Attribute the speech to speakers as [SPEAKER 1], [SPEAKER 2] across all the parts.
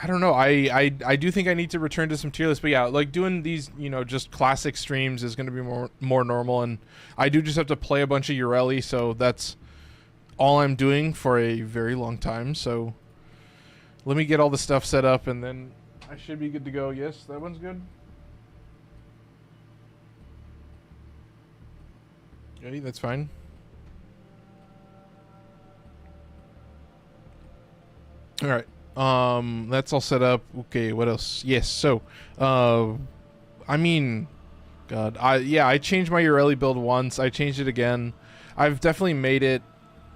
[SPEAKER 1] I don't know. I do think I need to return to some tier lists, but yeah, like doing these, just classic streams is going to be more normal, and I do just have to play a bunch of Yareli, so that's all I'm doing for a very long time. So let me get all the stuff set up, and then I should be good to go. Yes, that one's good. Okay, that's fine. All right. That's all set up. Okay, what else? Yes, so I mean, God, I changed my Yareli build once. I changed it again. I've definitely made it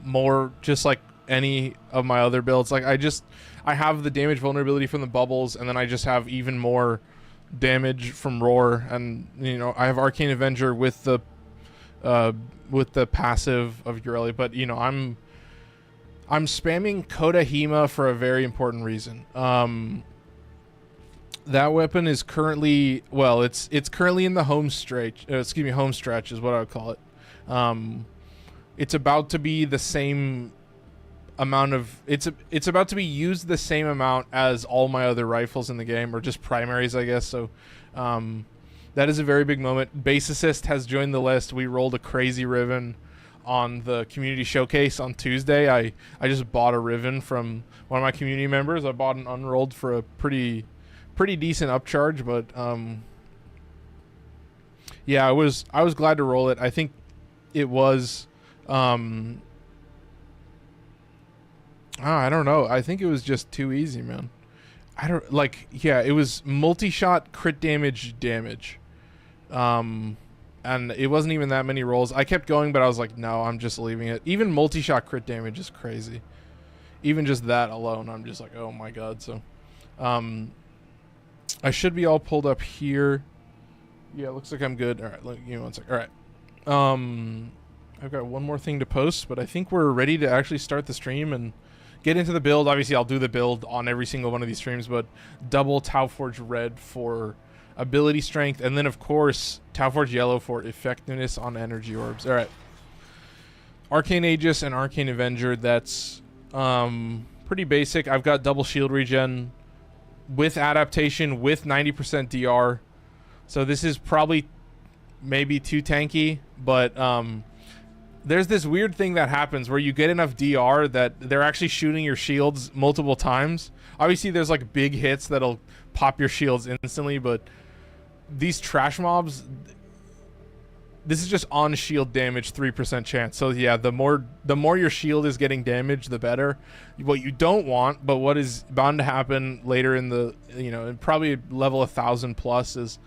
[SPEAKER 1] more just like any of my other builds. Like I have the damage vulnerability from the bubbles, and then I just have even more damage from roar, and I have Arcane Avenger with the passive of Yareli, but I'm spamming Coda Hema for a very important reason. That weapon is currently, well, it's currently in the home stretch. Home stretch is what I would call it. It's about to be the same amount of it's about to be used the same amount as all my other rifles in the game, or just primaries, I guess. So that is a very big moment. Base Assist has joined the list. We rolled a crazy Riven on the community showcase on Tuesday. I just bought a Riven from one of my community members. I bought an unrolled for a pretty decent upcharge, but yeah, I was glad to roll it. I think it was I don't know. I think it was just too easy, man. It was multi-shot crit damage. And it wasn't even that many rolls. I kept going, but I was like, no, I'm just leaving it. Even multi-shot crit damage is crazy. Even just that alone, I'm just like, oh my god. So I should be all pulled up here. Yeah, it looks like I'm good. All right, give me one sec. All right. I've got one more thing to post, but I think we're ready to actually start the stream and get into the build. Obviously, I'll do the build on every single one of these streams, but double Tauforge Red for ability strength, and then of course Tauforge Yellow for effectiveness on energy orbs. All right, Arcane Aegis and Arcane Avenger. That's pretty basic. I've got double shield regen with adaptation with 90% DR, so this is probably maybe too tanky, but there's this weird thing that happens where you get enough DR that they're actually shooting your shields multiple times. Obviously there's like big hits that'll pop your shields instantly, but these trash mobs, this is just on shield damage, 3% chance. So yeah, the more your shield is getting damaged, the better. What you don't want, but what is bound to happen later in the, probably level 1000 plus, is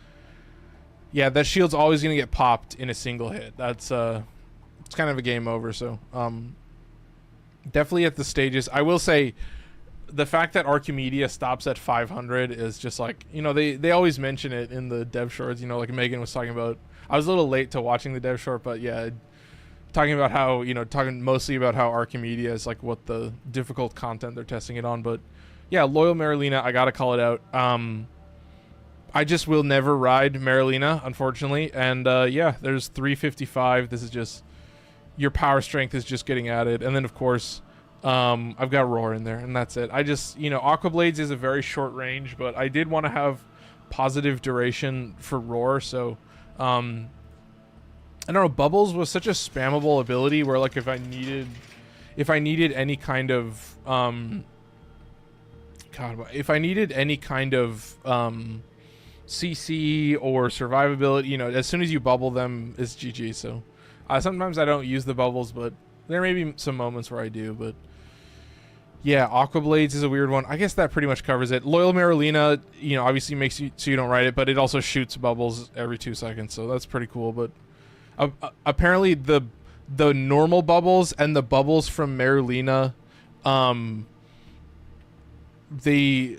[SPEAKER 1] yeah, that shield's always gonna get popped in a single hit. That's it's kind of a game over. So definitely at the stages. I will say the fact that Archimedia stops at 500 is just like, they always mention it in the dev shorts, like Megan was talking about. I was a little late to watching the dev short, but yeah, talking about how, talking mostly about how Archimedia is like what the difficult content they're testing it on. But yeah, Loyal Marilina, I gotta call it out. I just will never ride Marilina, unfortunately. And yeah, there's 355. This is just, your power strength is just getting added. And then of course, I've got Roar in there, and that's it. I just, Aqua Blades is a very short range, but I did want to have positive duration for Roar, so I don't know, Bubbles was such a spammable ability where, like, if I needed any kind of if I needed any kind of CC or survivability, as soon as you bubble them, it's GG. So sometimes I don't use the bubbles, but there may be some moments where I do. But yeah, Aqua Blades is a weird one. I guess that pretty much covers it. Loyal Marilina, obviously makes you so you don't ride it, but it also shoots bubbles every 2 seconds, so that's pretty cool. But apparently the normal bubbles and the bubbles from Marilina, they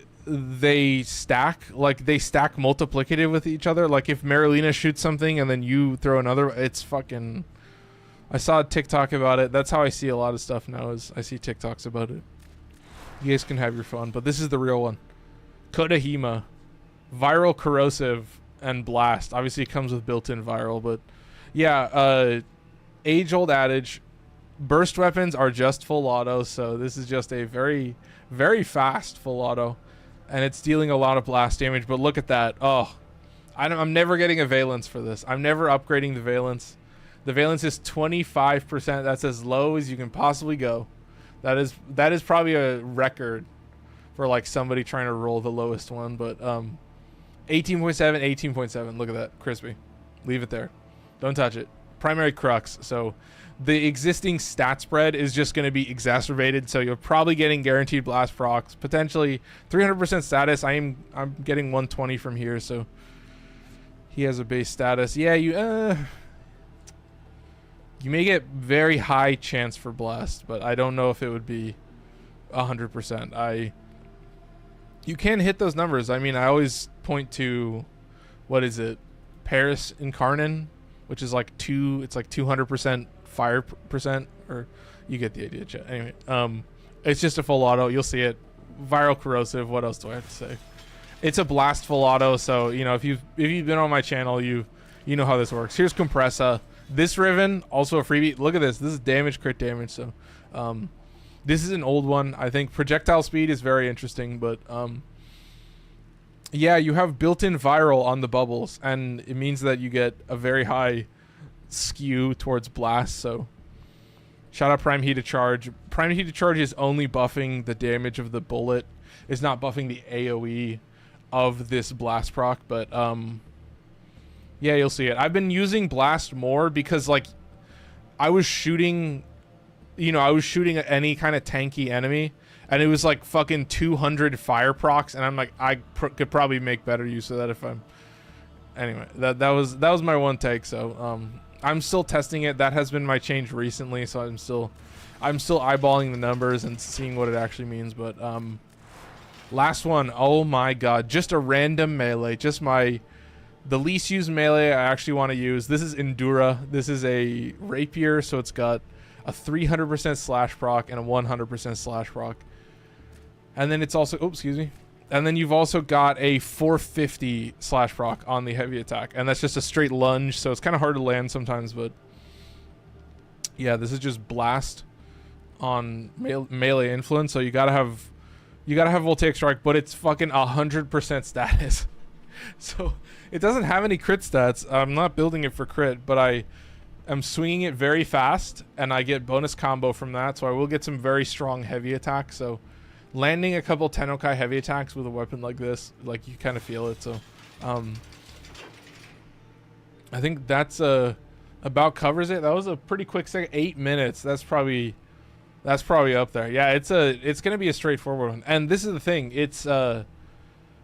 [SPEAKER 1] stack multiplicative with each other. Like if Marilina shoots something and then you throw another, it's fucking. I saw a TikTok about it. That's how I see a lot of stuff now, is I see TikToks about it. You guys can have your fun, but this is the real one. Coda Hema, viral, corrosive, and blast. Obviously it comes with built-in viral, but yeah, age-old adage, burst weapons are just full auto, so this is just a very, very fast full auto. and it's dealing a lot of blast damage. But look at that. Oh, I'm never getting a valence for this. I'm never upgrading the valence. The valence is 25%. That's as low as you can possibly go. That is probably a record for like somebody trying to roll the lowest one. But 18.7, 18.7. Look at that, crispy. Leave it there. Don't touch it. Primary crux. So the existing stat spread is just going to be exacerbated. So you're probably getting guaranteed blast procs, potentially 300% status. I'm getting 120 from here. So he has a base status. Yeah, you may get very high chance for blast, but I don't know if it would be 100%. You can hit those numbers. I mean, I always point to, what is it, Paris Incarnon, which is like it's like 200% fire percent, or you get the idea, chat. Anyway, it's just a full auto. You'll see it. Viral corrosive. What else do I have to say? It's a blast full auto. So you know, if you've been on my channel, you know how this works. Here's Kompressa. This Riven, also a freebie. Look at this. This is damage, crit damage. So this is an old one. I think projectile speed is very interesting, but yeah, you have built-in viral on the bubbles, and it means that you get a very high skew towards blast. So shout out Prime Heat of Charge. Prime Heat of Charge is only buffing the damage of the bullet. It's not buffing the AoE of this blast proc, but yeah, you'll see it. I've been using blast more because like I was shooting at any kind of tanky enemy, and it was like fucking 200 fire procs, and I'm like, I could probably make better use of that if I'm. Anyway, that was my one take. So I'm still testing it. That has been my change recently. So I'm still eyeballing the numbers and seeing what it actually means. But last one, oh my god, just a random melee, just the least used melee I actually want to use. This is Endura. This is a rapier, so it's got a 300% slash proc and a 100% slash proc. And then it's also, oops, excuse me. And then you've also got a 450 slash proc on the heavy attack. And that's just a straight lunge, so it's kind of hard to land sometimes, but yeah, this is just blast on melee influence, so you gotta have voltaic strike, but it's fucking 100% status. So it doesn't have any crit stats. I'm not building it for crit, but I am swinging it very fast, and I get bonus combo from that, so I will get some very strong heavy attacks. So landing a couple Tennokai heavy attacks with a weapon like this, like, you kind of feel it. So I think that's about covers it. That was a pretty quick second. 8 minutes. That's probably up there. Yeah, it's gonna be a straightforward one. And this is the thing. It's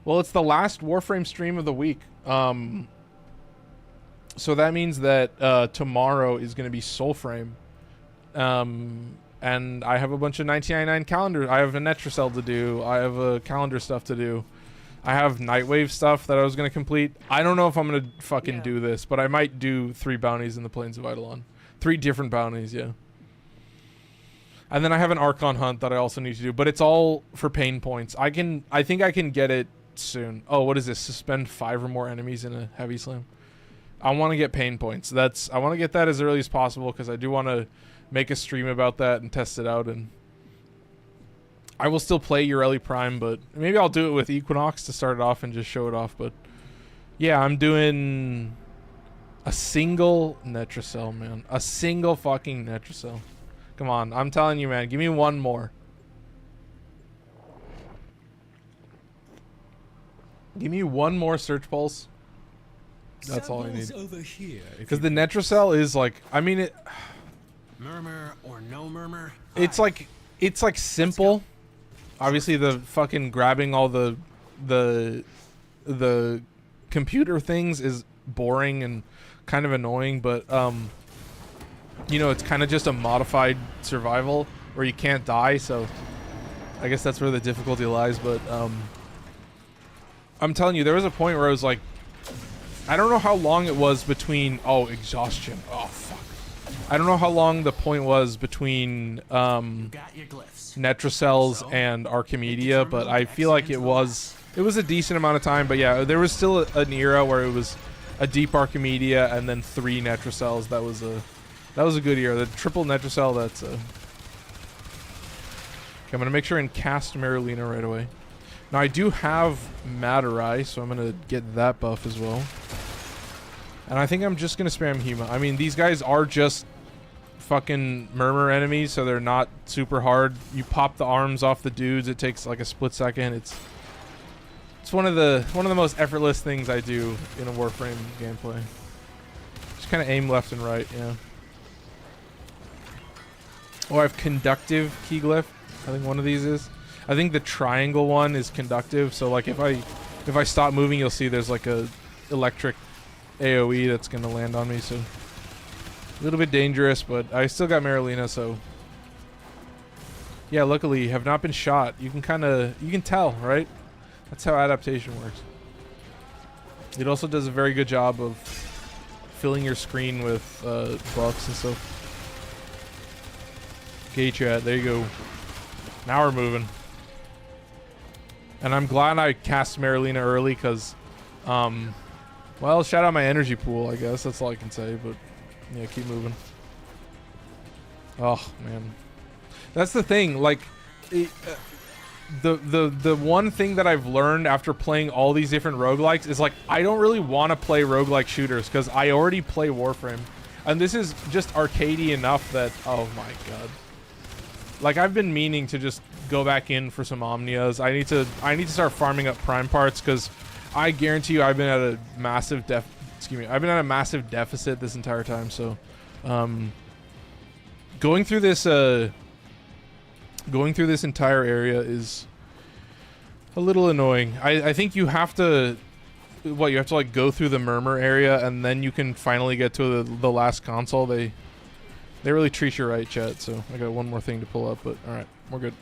[SPEAKER 1] well, it's the last Warframe stream of the week. So that means that tomorrow is going to be Soulframe. And I have a bunch of 1999 calendar. I have a Netracell to do. I have a calendar stuff to do. I have Nightwave stuff that I was going to complete. I don't know if I'm going to fucking do this, but I might do 3 bounties in the Plains of Eidolon. 3 different bounties, yeah. And then I have an Archon hunt that I also need to do, but it's all for pain points. I think I can get it soon. Oh, what is this? Suspend 5 or more enemies in a heavy slam. I want to get pain points. I want to get that as early as possible because I do want to make a stream about that and test it out. And I will still play Yareli Prime, but maybe I'll do it with Equinox to start it off and just show it off. But yeah, I'm doing a single Netracell, man. A single fucking Netracell. Come on, I'm telling you, man. Give me one more. Give me one more search pulse. That's all I need. Because the Netracell is like, I mean it.
[SPEAKER 2] Murmur or no murmur.
[SPEAKER 1] It's like simple. Obviously, the fucking grabbing all the computer things is boring and kind of annoying, but you know, it's kind of just a modified survival where you can't die. So I guess that's where the difficulty lies. But I'm telling you, there was a point where I was like, I don't know how long it was between... Oh, exhaustion. Oh, fuck. I don't know how long the point was between Netracells and Archimedia, but I feel like it was a decent amount of time. But yeah, there was still an era where it was a deep Archimedia and then 3 Netracells. That was a good era. The triple Netracell, that's a... Okay, I'm going to make sure and cast Marilena right away. Now I do have Matarai, so I'm gonna get that buff as well. And I think I'm just gonna spam Hema. I mean, these guys are just fucking murmur enemies, so they're not super hard. You pop the arms off the dudes, it takes like a split second. It's one of the most effortless things I do in a Warframe gameplay. Just kind of aim left and right, yeah. Oh, I have conductive key glyph. I think one of these is. I think the triangle one is conductive, so like if I stop moving, you'll see there's like a electric AoE that's gonna land on me, so a little bit dangerous, but I still got Marilena, so yeah, luckily have not been shot. You can tell, right? That's how adaptation works. It also does a very good job of filling your screen with buffs and stuff. Okay, chat, there you go. Now we're moving. And I'm glad I cast Marilena early because, well, shout out my energy pool, I guess. That's all I can say, but yeah, keep moving. Oh, man. That's the thing, like, the one thing that I've learned after playing all these different roguelikes is, like, I don't really want to play roguelike shooters because I already play Warframe. And this is just arcadey enough that, oh my god. Like, I've been meaning to just go back in for some Omnias. I need to start farming up prime parts because I guarantee you I've been at a massive I've been at a massive deficit this entire time, so going through this entire area is a little annoying. I think you have to you have to like go through the murmur area and then you can finally get to the last console. They really treat you right, chat, so I got one more thing to pull up, but alright, we're good.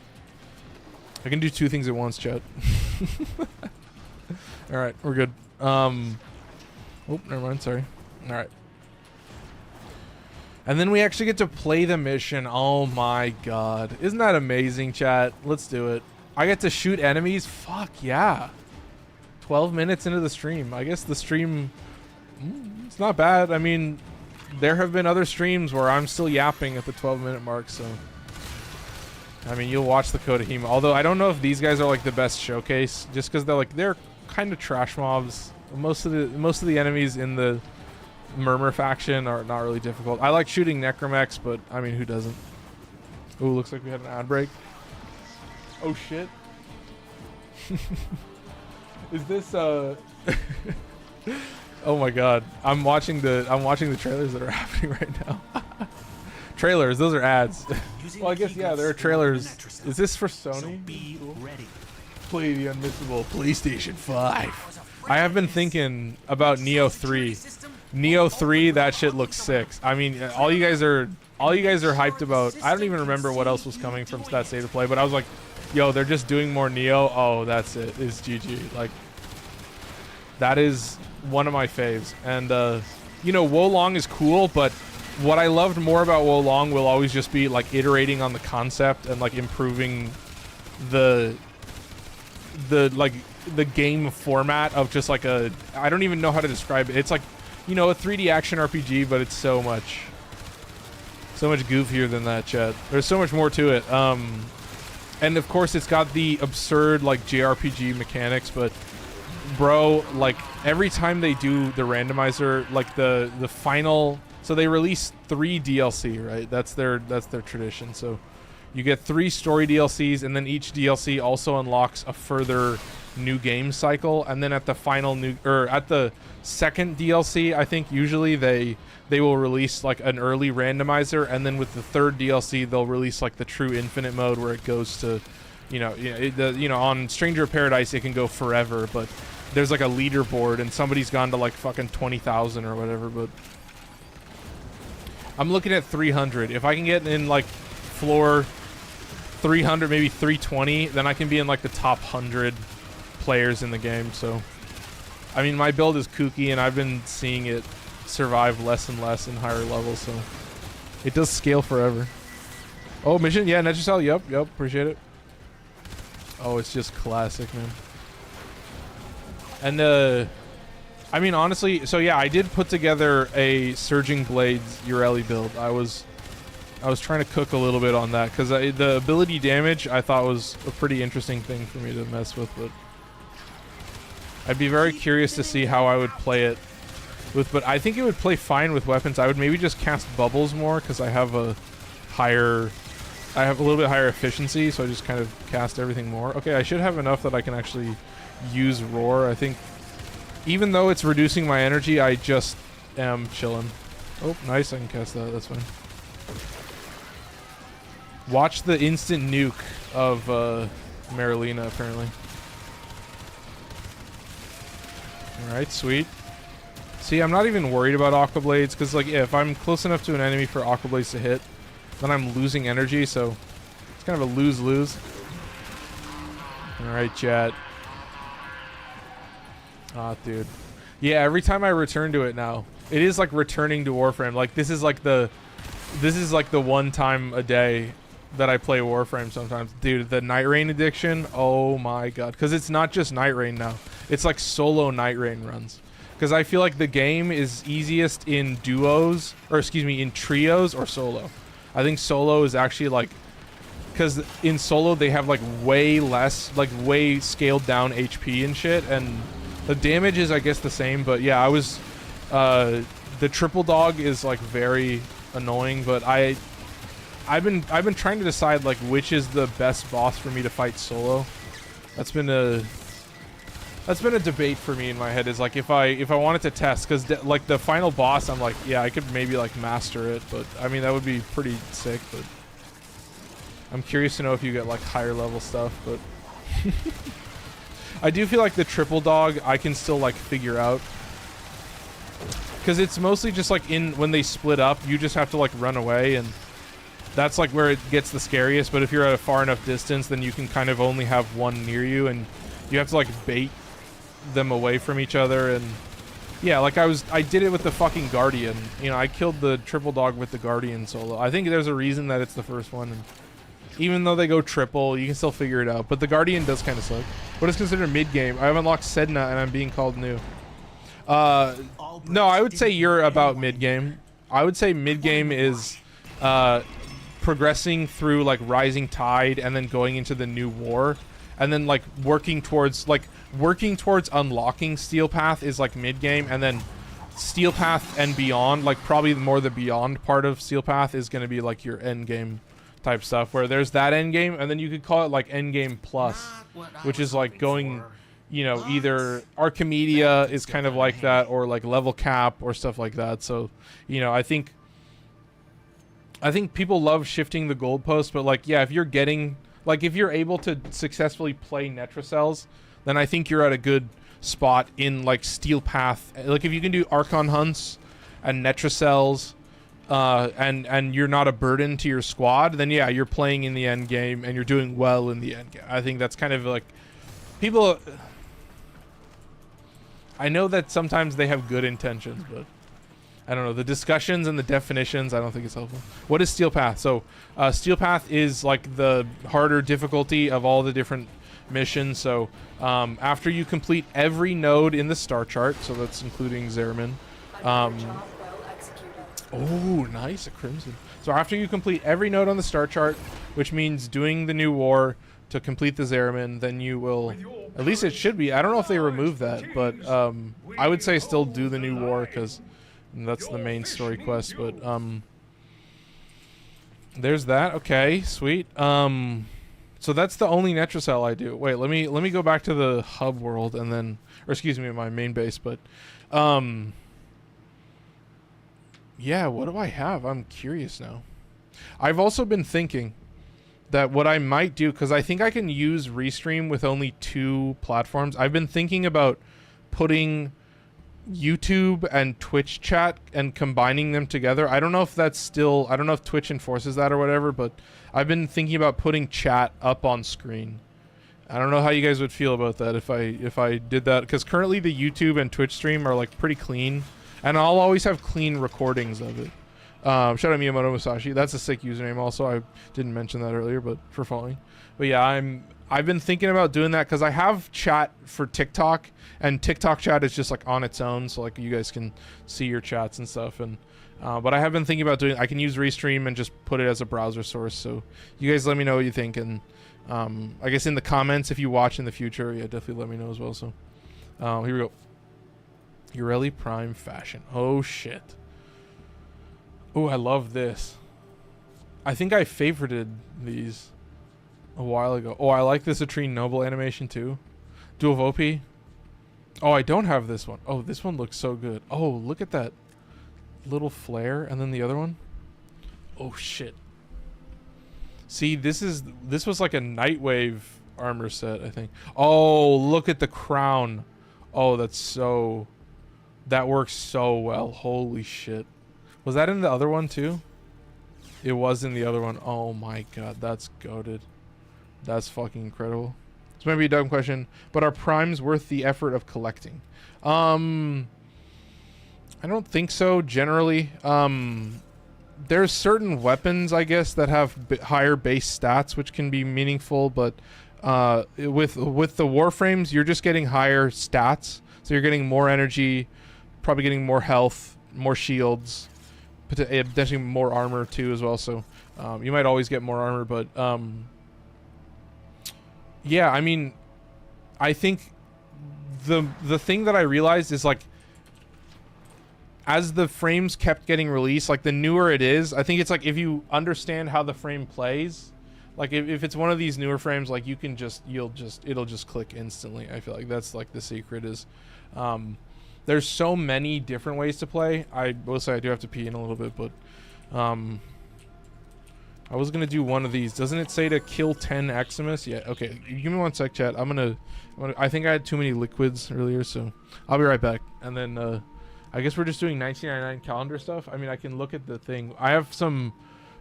[SPEAKER 1] I can do two things at once, chat. Alright, we're good. Oh, never mind, sorry. Alright. And then we actually get to play the mission. Oh my god. Isn't that amazing, chat? Let's do it. I get to shoot enemies? Fuck yeah. 12 minutes into the stream. I guess the stream... it's not bad. I mean... there have been other streams where I'm still yapping at the 12-minute mark, so... I mean, you'll watch the Coda Hema. Although, I don't know if these guys are, like, the best showcase, just because they're kind of trash mobs. Most of the enemies in the Murmur faction are not really difficult. I like shooting Necromex, but, I mean, who doesn't? Ooh, looks like we had an ad break. Oh, shit. Is this, Oh my god. I'm watching the trailers that are happening right now. Trailers, those are ads. Well, I guess, yeah, there are trailers. Is this for Sony?
[SPEAKER 2] So be ready.
[SPEAKER 1] Play the unmissable PlayStation 5. I have been thinking about Neo 3. Neo 3, that shit looks sick. I mean, all you guys are hyped about. I don't even remember what else was coming from that state of play, but I was like, yo, they're just doing more Neo. Oh, that's it. It's GG. Like, that is one of my faves. And you know, Wolong is cool, but what I loved more about Wolong will always just be like iterating on the concept and like improving the game format of just like a, I don't even know how to describe it. It's like, you know, a 3D action RPG, but it's so much goofier than that, chat. There's so much more to it. And of course it's got the absurd like JRPG mechanics, but bro, like every time they do the randomizer, like the final, so they release 3 DLC, right? That's their tradition. So you get 3 story DLCs, and then each DLC also unlocks a further new game cycle. And then at the final at the second DLC, I think usually they will release like an early randomizer, and then with the third DLC they'll release like the true infinite mode where it goes to, you know, on Stranger of Paradise it can go forever, but there's like a leaderboard and somebody's gone to like fucking 20,000 or whatever. But I'm looking at 300. If I can get in like floor 300, maybe 320, then I can be in like the top 100 players in the game. So I mean, my build is kooky and I've been seeing it survive less and less in higher levels, so it does scale forever. Oh, mission? Yeah, Netricel, yep, appreciate it. Oh, it's just classic, man. And I mean, honestly, so yeah, I did put together a Surging Blades Yareli build. I was I was trying to cook a little bit on that because the ability damage I thought was a pretty interesting thing for me to mess with, but I'd be very curious to see how I would play it with, but I think it would play fine with weapons. I would maybe just cast bubbles more because I have a little bit higher efficiency, so I just kind of cast everything more. Okay, I should have enough that I can actually use roar. I think even though it's reducing my energy, I just am chilling. Oh, nice, I can cast that, that's fine. Watch the instant nuke of Marilena, apparently. Alright, sweet. See, I'm not even worried about Aqua Blades, because like, yeah, if I'm close enough to an enemy for Aqua Blades to hit, then I'm losing energy, so it's kind of a lose-lose. Alright, chat. Ah, dude. Yeah, every time I return to it now, it is like returning to Warframe. Like, this is like the one time a day that I play Warframe sometimes. Dude, the Night Rain addiction, oh my god. Because it's not just Night Rain now. It's like solo Night Rain runs. Because I feel like the game is easiest in duos, or excuse me, in trios or solo. I think solo is actually like, because in solo they have like way less, like way scaled down HP and shit, and the damage is I guess the same, but yeah, I was, the triple dog is like very annoying, but I've been trying to decide like which is the best boss for me to fight solo. That's been a debate for me in my head, is like if I wanted to test, because like the final boss, I'm like, yeah, I could maybe like master it, but I mean that would be pretty sick. But I'm curious to know if you get like higher level stuff, but I do feel like the triple dog I can still like figure out, because it's mostly just like when they split up, you just have to like run away, and that's like where it gets the scariest. But if you're at a far enough distance, then you can kind of only have one near you, and you have to like bait them away from each other. And yeah, like I did it with the fucking Guardian. You know, I killed the triple dog with the Guardian solo. I think there's a reason that it's the first one, and even though they go triple, you can still figure it out. But the Guardian does kind of suck. What is considered mid-game? I have unlocked Sedna and I'm being called new. No, I would say you're about mid-game. I would say mid-game is progressing through like Rising Tide and then going into the new war, and then like working towards unlocking Steel Path is like mid-game, and then Steel Path and beyond, like probably more the beyond part of Steel Path is going to be like your end game type stuff, where there's that end game, and then you could call it like end game plus, which is like going, you know, either Archimedia is kind of like that, or like level cap or stuff like that. So, you know, I think people love shifting the goalpost, but like, yeah, if you're getting, like, if you're able to successfully play Netracells, then I think you're at a good spot in like Steel Path. Like if you can do Archon hunts and Netracells, and you're not a burden to your squad, then yeah, you're playing in the end game and you're doing well in the end game. I think that's kind of like, people, I know that sometimes they have good intentions, but I don't know, the discussions and the definitions, I don't think it's helpful. What is Steel Path? So Steel Path is like the harder difficulty of all the different missions. So after you complete every node in the star chart, so that's including Zerman, oh, nice, a Crimson. So after you complete every node on the star chart, which means doing the new war to complete the Zerman, then you will, at least it should be, I don't know if they remove that, but I would say still do the new war, because that's the main story quest. But there's that. Okay, sweet. So that's the only Netracell I do. Wait, let me go back to the hub world, and then, or excuse me, my main base. But yeah, what do I have? I'm curious now. I've also been thinking that what I might do, because I think I can use Restream with only 2 platforms. I've been thinking about putting YouTube and Twitch chat and combining them together. I don't know if that's still, I don't know if Twitch enforces that or whatever, but I've been thinking about putting chat up on screen. I don't know how you guys would feel about that if I did that, because currently the YouTube and Twitch stream are like pretty clean, and I'll always have clean recordings of it. Shout out Miyamoto Musashi. That's a sick username also. I didn't mention that earlier, but for following. But yeah, I've been thinking about doing that, because I have chat for TikTok, and TikTok chat is just like on its own, so like you guys can see your chats and stuff. And But I have been thinking about doing. I can use Restream and just put it as a browser source. So you guys let me know what you think, and I guess in the comments if you watch in the future, yeah, definitely let me know as well. So here we go. Yareli Prime Fashion. Oh shit. Oh, I love this. I think I favorited these a while ago. Oh, I like this Atrine Noble animation too. Dual of OP. Oh, I don't have this one. Oh, this one looks so good. Oh, look at that little flare, and then the other one. Oh shit. See, this was like a Nightwave armor set, I think. Oh, look at the crown. Oh, that works so well. Holy shit. Was that in the other one too? It was in the other one. Oh my god, that's goated. That's fucking incredible. This might be a dumb question, but are primes worth the effort of collecting? I don't think so, generally. There's certain weapons, I guess, that have higher base stats, which can be meaningful, but with the Warframes, you're just getting higher stats. So you're getting more energy, probably getting more health, more shields, potentially more armor too as well. So you might always get more armor, but yeah, I mean, I think the thing that I realized is, like, as the frames kept getting released, like the newer it is, I think it's like if you understand how the frame plays, like if it's one of these newer frames, like you can it'll just click instantly. I feel like that's like the secret is, there's so many different ways to play. I will say I do have to pee in a little bit, but I was gonna do one of these. Doesn't it say to kill 10 Eximus? Yeah. Okay. Give me one sec, chat. I think I had too many liquids earlier, so I'll be right back. And then I guess we're just doing 1999 calendar stuff. I mean, I can look at the thing. I have some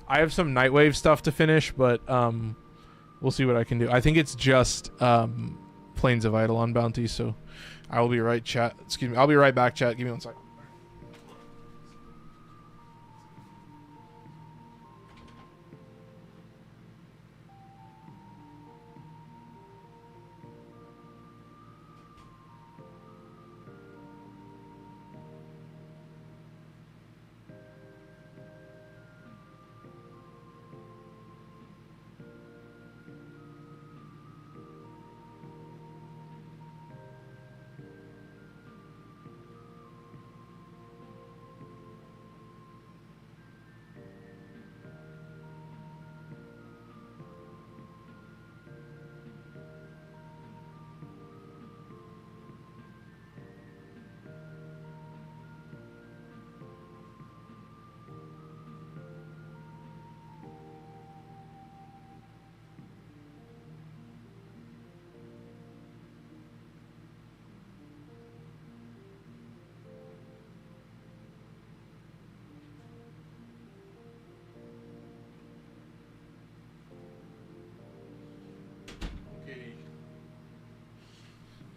[SPEAKER 1] Nightwave stuff to finish, but we'll see what I can do. I think it's just Plains of Eidolon bounty, so I will be right, chat. Excuse me. I'll be right back, chat. Give me one sec.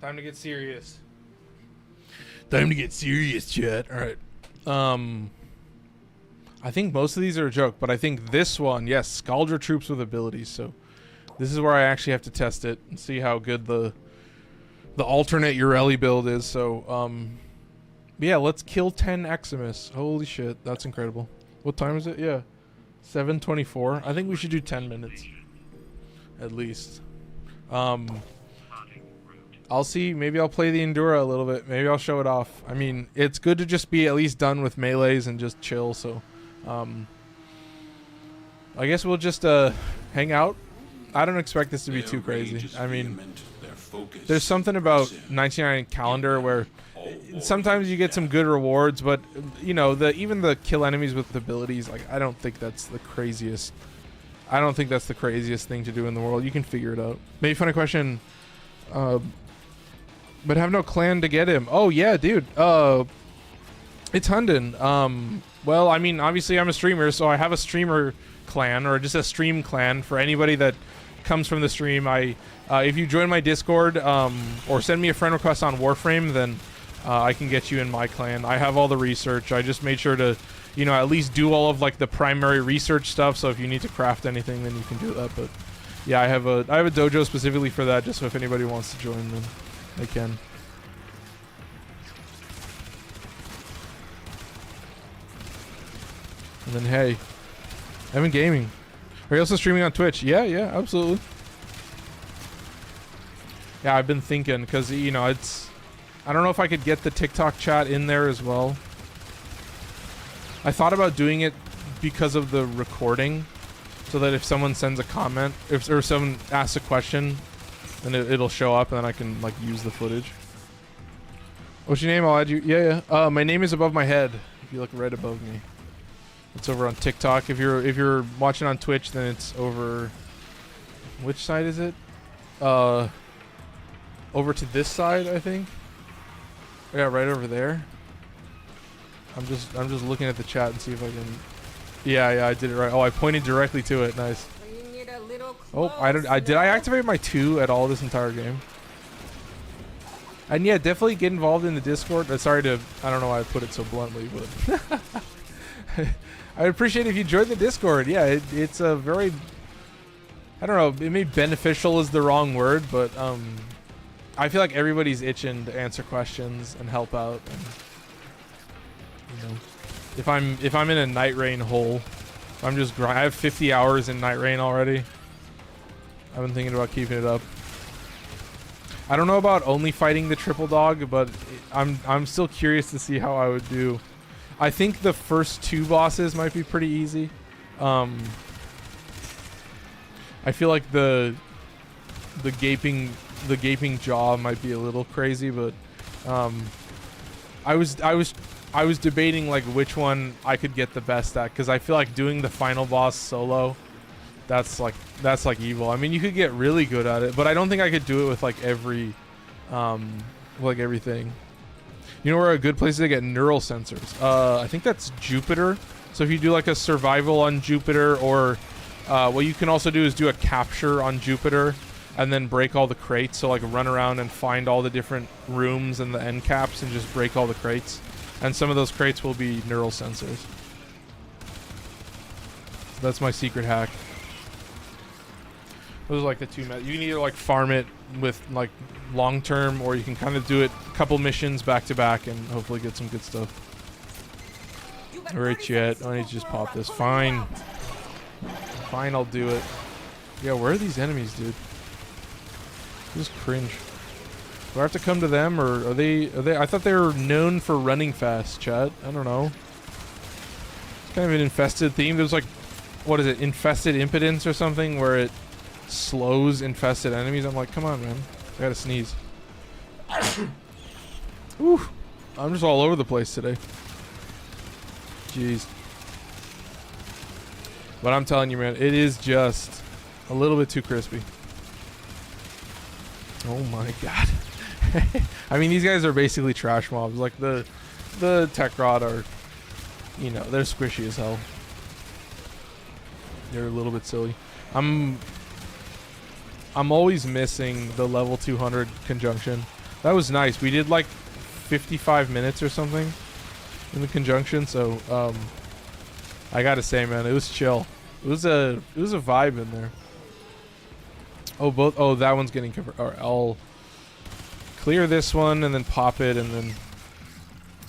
[SPEAKER 1] Time to get serious. Time to get serious, chat. All right. I think most of these are a joke, but I think this one, yes, Scaldra troops with abilities. So this is where I actually have to test it and see how good the alternate Yareli build is. So yeah, let's kill 10 Eximus. Holy shit, that's incredible. What time is it? Yeah, 7:24. I think we should do 10 minutes at least. I'll see. Maybe I'll play the Endura a little bit. Maybe I'll show it off. I mean, it's good to just be at least done with melees and just chill. So, I guess we'll just hang out. I don't expect this to be too crazy. I mean, there's something about 99 calendar where sometimes you get some good rewards, but you know, even the kill enemies with abilities, like I don't think that's the craziest. I don't think that's the craziest thing to do in the world. You can figure it out. Maybe funny question. But have no clan to get him. Oh yeah, dude. It's Hunden. Well, I mean, obviously I'm a streamer, so I have a streamer clan or just a stream clan for anybody that comes from the stream. If you join my Discord or send me a friend request on Warframe, then I can get you in my clan. I have all the research. I just made sure to, you know, at least do all of like the primary research stuff. So if you need to craft anything, then you can do that. But yeah, I have a dojo specifically for that, just so if anybody wants to join, then they can. And then, hey, Evan Gaming. Are you also streaming on Twitch? Yeah, absolutely. Yeah, I've been thinking, because, you know, it's... I don't know if I could get the TikTok chat in there as well. I thought about doing it because of the recording, so that if someone sends a comment, or someone asks a question, then it'll show up, and then I can, like, use the footage. What's your name? I'll add you. Yeah. My name is above my head. If you look right above me. It's over on TikTok. If you're watching on Twitch, then it's over... Which side is it? Over to this side, I think. Yeah, right over there. I'm just looking at the chat and see if I can... Yeah, I did it right. Oh, I pointed directly to it. Nice. Oh, did I activate my 2 at all this entire game? And yeah, definitely get involved in the Discord. Sorry to... I don't know why I put it so bluntly, but... I'd appreciate if you joined the Discord. Yeah, it's a very... I don't know, maybe beneficial is the wrong word, but I feel like everybody's itching to answer questions and help out. And, you know, if I'm in a night rain hole, I'm just I have 50 hours in night rain already. I've been thinking about keeping it up. I don't know about only fighting the triple dog, but I'm still curious to see how I would do. I think the first 2 bosses might be pretty easy. I feel like the gaping jaw might be a little crazy, but I was debating like which one I could get the best at, because I feel like doing the final boss solo, that's like evil. I mean, you could get really good at it, but I don't think I could do it with like everything. You know where a good place is to get neural sensors? I think that's Jupiter. So if you do like a survival on Jupiter, or what you can also do is do a capture on Jupiter and then break all the crates. So like run around and find all the different rooms and the end caps and just break all the crates. And some of those crates will be neural sensors. So that's my secret hack. Those are like the 2 methods. You can either like farm it with like long term, or you can kind of do it a couple missions back to back and hopefully get some good stuff. Alright, chat. I need to just pop this. Fine, I'll do it. Yeah, where are these enemies, dude? This is cringe. Do I have to come to them, or are they? I thought they were known for running fast, chat. I don't know. It's kind of an infested theme. There's like, what is it? Infested impotence or something, where it slows infested enemies. I'm like, come on, man. I gotta sneeze. Whew. I'm just all over the place today. Jeez. But I'm telling you, man, it is just a little bit too crispy. Oh my god. I mean, these guys are basically trash mobs. Like the Tech Rod are, you know, they're squishy as hell. They're a little bit silly. I'm always missing the level 200 conjunction. That was nice. We did like 55 minutes or something in the conjunction, so I gotta say, man, it was chill. It was a vibe in there. Oh, that one's getting covered. All right, I'll clear this one and then pop it, and then...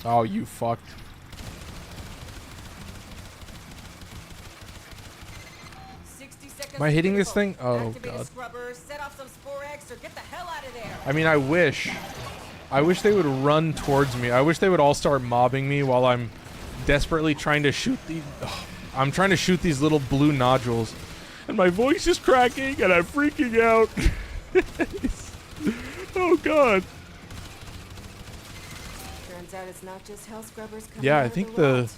[SPEAKER 1] Oh, you fucked. Am I hitting this thing? Oh, God. I mean, I wish they would run towards me. I wish they would all start mobbing me while I'm desperately trying to shoot these... I'm trying to shoot these little blue nodules. And my voice is cracking, and I'm freaking out. Oh, God.
[SPEAKER 3] Turns out it's not just hell scrubbers.
[SPEAKER 1] Yeah, I think the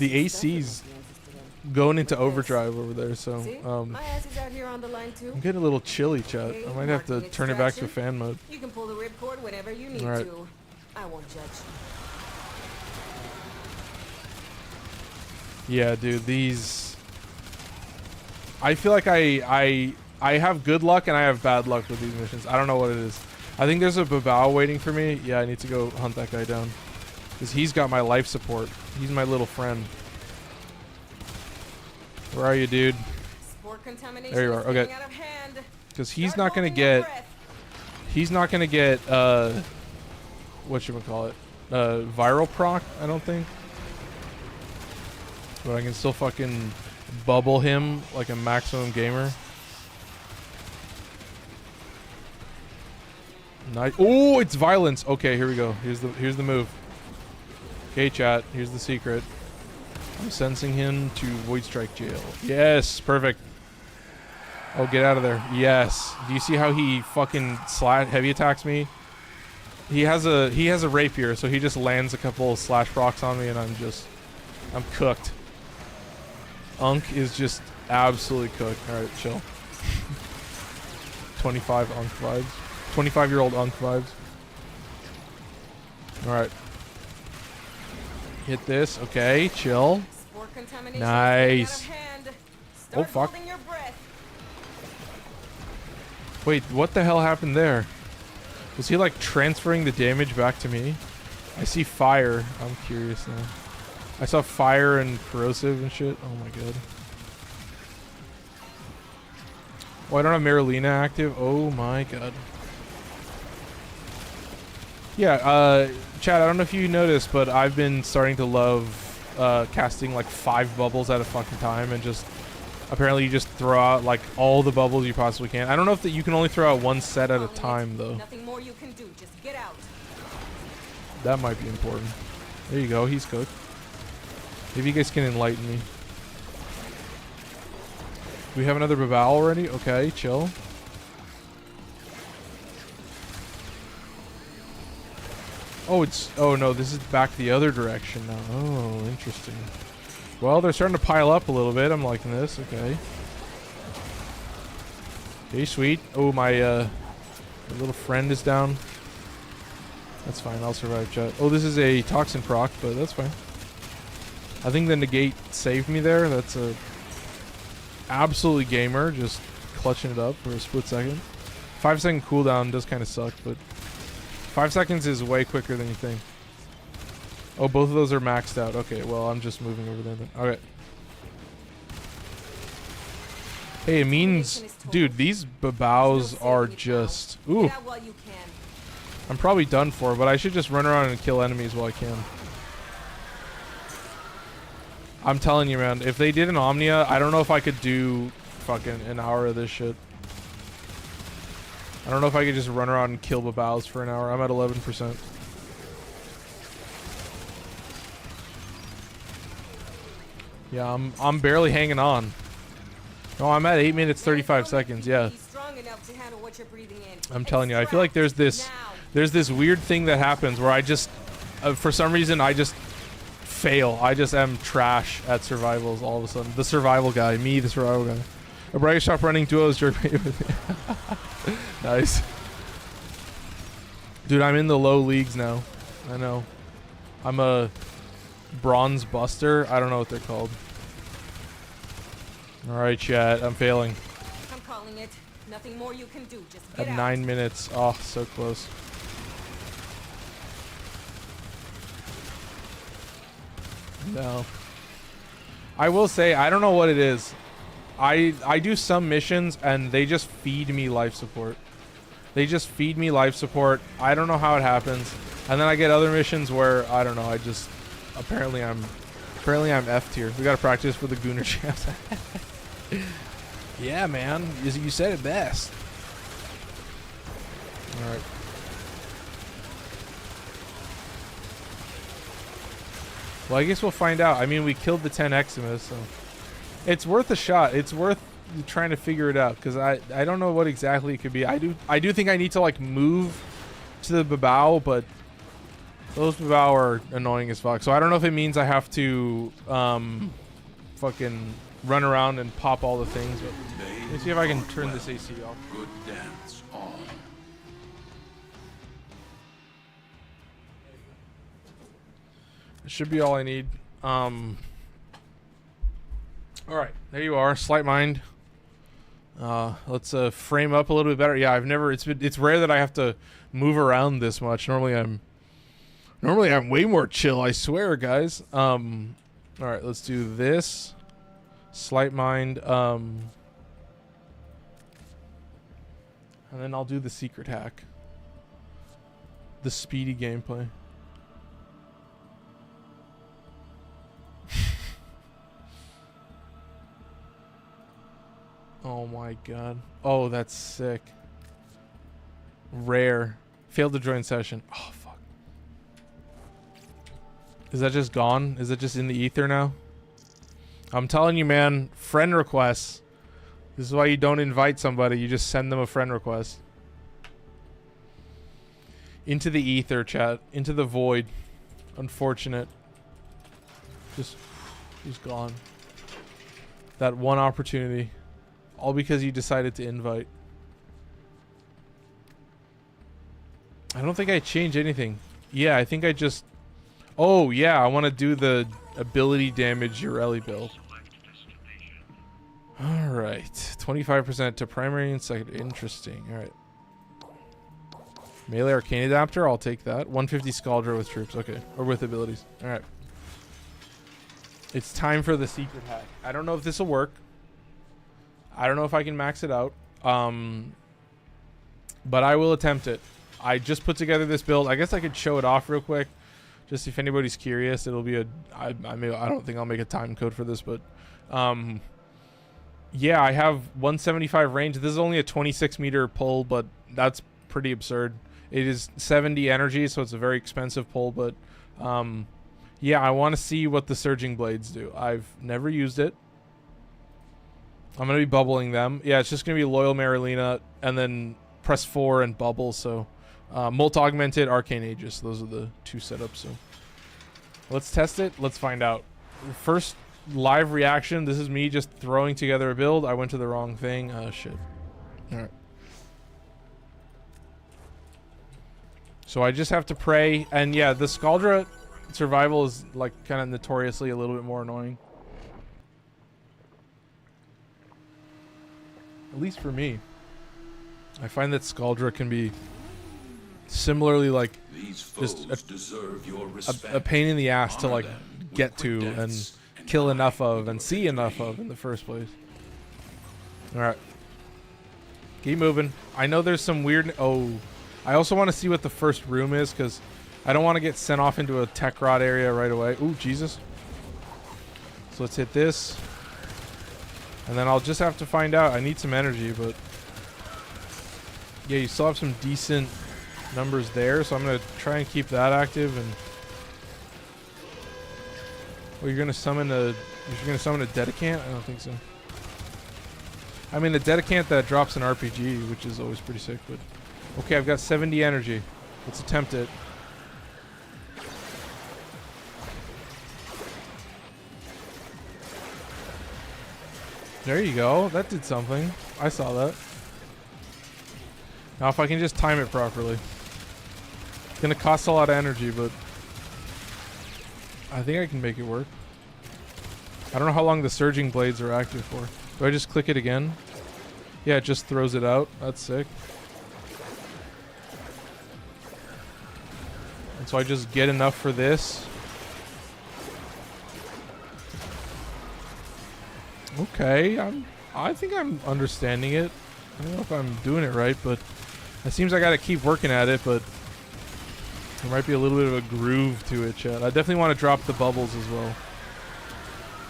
[SPEAKER 1] AC's going into overdrive over there, so
[SPEAKER 3] my ass is out here on the line too.
[SPEAKER 1] I'm getting a little chilly, chat. I might have to turn it back to fan mode.
[SPEAKER 3] You can pull the ripcord whenever you need to. I won't judge.
[SPEAKER 1] Yeah, dude, these... I feel like I have good luck and I have bad luck with these missions. I don't know what it is. I think there's a Babao waiting for me. Yeah, I need to go hunt that guy down. Because he's got my life support. He's my little friend. Where are you, dude? There you are. Okay. Because he's not gonna get... He's not gonna get, whatchamacallit? Viral proc, I don't think. but I can still fucking bubble him like a maximum gamer. Nice. Oh, it's violence. Okay, here we go. Here's the move. Okay, chat. Here's the secret. I'm sensing him to Void Strike jail. Yes, perfect. Oh, get out of there. Yes. Do you see how he fucking heavy attacks me? He has a rapier, so he just lands a couple of slash procs on me, and I'm cooked. Unk is just absolutely cooked. All right, chill. 25 Unk vibes. 25-year-old Unk vibes. All right. Hit this. Okay, chill. Nice. Oh, fuck. Wait, what the hell happened there? Was he like transferring the damage back to me? I see fire. I'm curious now. I saw fire and corrosive and shit. Oh my god. Oh, I don't have Marilena active. Oh my god. Yeah, Chad, I don't know if you noticed, but I've been starting to love casting like 5 bubbles at a fucking time, and just apparently you just throw out like all the bubbles you possibly can. I don't know if that you can only throw out 1 set at a time though.
[SPEAKER 3] Nothing more you can do. Just get out.
[SPEAKER 1] That might be important. There you go. He's cooked. Maybe you guys can enlighten me. Do we have another Babao already? Okay, chill. Oh no, this is back the other direction now. Oh, interesting. Well, they're starting to pile up a little bit. I'm liking this. Okay. Okay, sweet. Oh, my little friend is down. That's fine. I'll survive, chat. Oh, this is a toxin proc, but that's fine. I think the negate saved me there. That's a absolutely gamer, just clutching it up for a split second. 5-second cooldown does kind of suck, but 5 seconds is way quicker than you think. Oh, both of those are maxed out. Okay, well, I'm just moving over there then. Okay. Hey, it means... Dude, these babaos are just... Ooh. I'm probably done for, but I should just run around and kill enemies while I can. I'm telling you, man. If they did an Omnia, I don't know if I could do fucking an hour of this shit. I don't know if I could just run around and kill babaos for an hour. I'm at 11%. Yeah, I'm barely hanging on. No, I'm at 8 minutes 35 seconds. Yeah. I'm telling you, I feel like there's this weird thing that happens where I just for some reason I just fail. I just am trash at survivals all of a sudden. The survival guy, me, the survival guy. A bright shop running duos. Nice. Dude, I'm in the low leagues now. I know. I'm a bronze buster. I don't know what they're called. All right, chat. I'm failing.
[SPEAKER 3] I'm calling it. Nothing more you can do. Just get
[SPEAKER 1] at
[SPEAKER 3] out.
[SPEAKER 1] 9 minutes. Oh, so close. No. I will say, I don't know what it is. I do some missions and they just feed me life support. They just feed me life support. I don't know how it happens. And then I get other missions where I don't know. I just apparently I'm F tier. We gotta practice for the Gooner champs. Yeah, man. You said it best. All right. Well, I guess we'll find out. I mean, we killed the 10 Eximus, so it's worth a shot. It's worth trying to figure it out because I don't know what exactly it could be. I do think I need to like move to the Babao, but those Babao are annoying as fuck. So I don't know if it means I have to fucking run around and pop all the things. But let me see if I can turn this AC off.
[SPEAKER 4] Good dance on.
[SPEAKER 1] It should be all I need. All right, there you are. Slight mind. Let's frame up a little bit better. Yeah, I've never. It's rare that I have to move around this much. Normally I'm way more chill. I swear, guys. All right, let's do this. Slight mind. And then I'll do the secret hack. The speedy gameplay. my god. Oh, that's sick. Rare. Failed to join session. Oh, fuck. Is that just gone? Is it just in the ether now? I'm telling you, man. Friend requests. This is why you don't invite somebody. You just send them a friend request. Into the ether, chat. Into the void. Unfortunate. Just gone. That one opportunity. All because you decided to invite. I don't think I changed anything. Yeah, I think I just... Oh, yeah, I want to do the ability damage Yareli build. Alright. 25% to primary and secondary. Interesting. Alright. Melee arcane adapter, I'll take that. 150 Scaldra with troops. Okay. Or with abilities. Alright. It's time for the secret hack. I don't know if this will work. I don't know if I can max it out. But I will attempt it. I just put together this build. I guess I could show it off real quick. Just if anybody's curious, it'll be a... I don't think I'll make a time code for this, but... yeah, I have 175 range. This is only a 26 meter pull, but that's pretty absurd. It is 70 energy, so it's a very expensive pull, but... yeah, I want to see what the Surging Blades do. I've never used it. I'm going to be bubbling them. Yeah, it's just going to be Loyal Marilina, and then press 4 and bubble, so... Molt Augmented, Arcane Aegis. Those are the two setups, so... Let's test it. Let's find out. First live reaction. This is me just throwing together a build. I went to the wrong thing. Shit. Alright. So I just have to pray. And yeah, the Scaldra survival is like kind of notoriously a little bit more annoying. At least for me. I find that Scaldra can be similarly like just a pain in the ass to like get to and kill enough of and see enough of in the first place. Alright. Keep moving. I know there's some weird... Oh. I also want to see what the first room is because I don't want to get sent off into a tech rod area right away. Ooh, Jesus. So let's hit this. And then I'll just have to find out. I need some energy, but... Yeah, you still have some decent numbers there, so I'm going to try and keep that active. And oh, you're going to summon a Dedicant? I don't think so. I mean, a Dedicant that drops an RPG, which is always pretty sick, but... Okay, I've got 70 energy. Let's attempt it. There you go. That did something. I saw that. Now if I can just time it properly. It's gonna cost a lot of energy, but I think I can make it work. I don't know how long the Surging Blades are active for. Do I just click it again? Yeah, it just throws it out. That's sick. And so I just get enough for this. Okay, I think I'm understanding it. I don't know if I'm doing it right, but it seems I gotta keep working at it, but there might be a little bit of a groove to it, chat. I definitely want to drop the bubbles as well.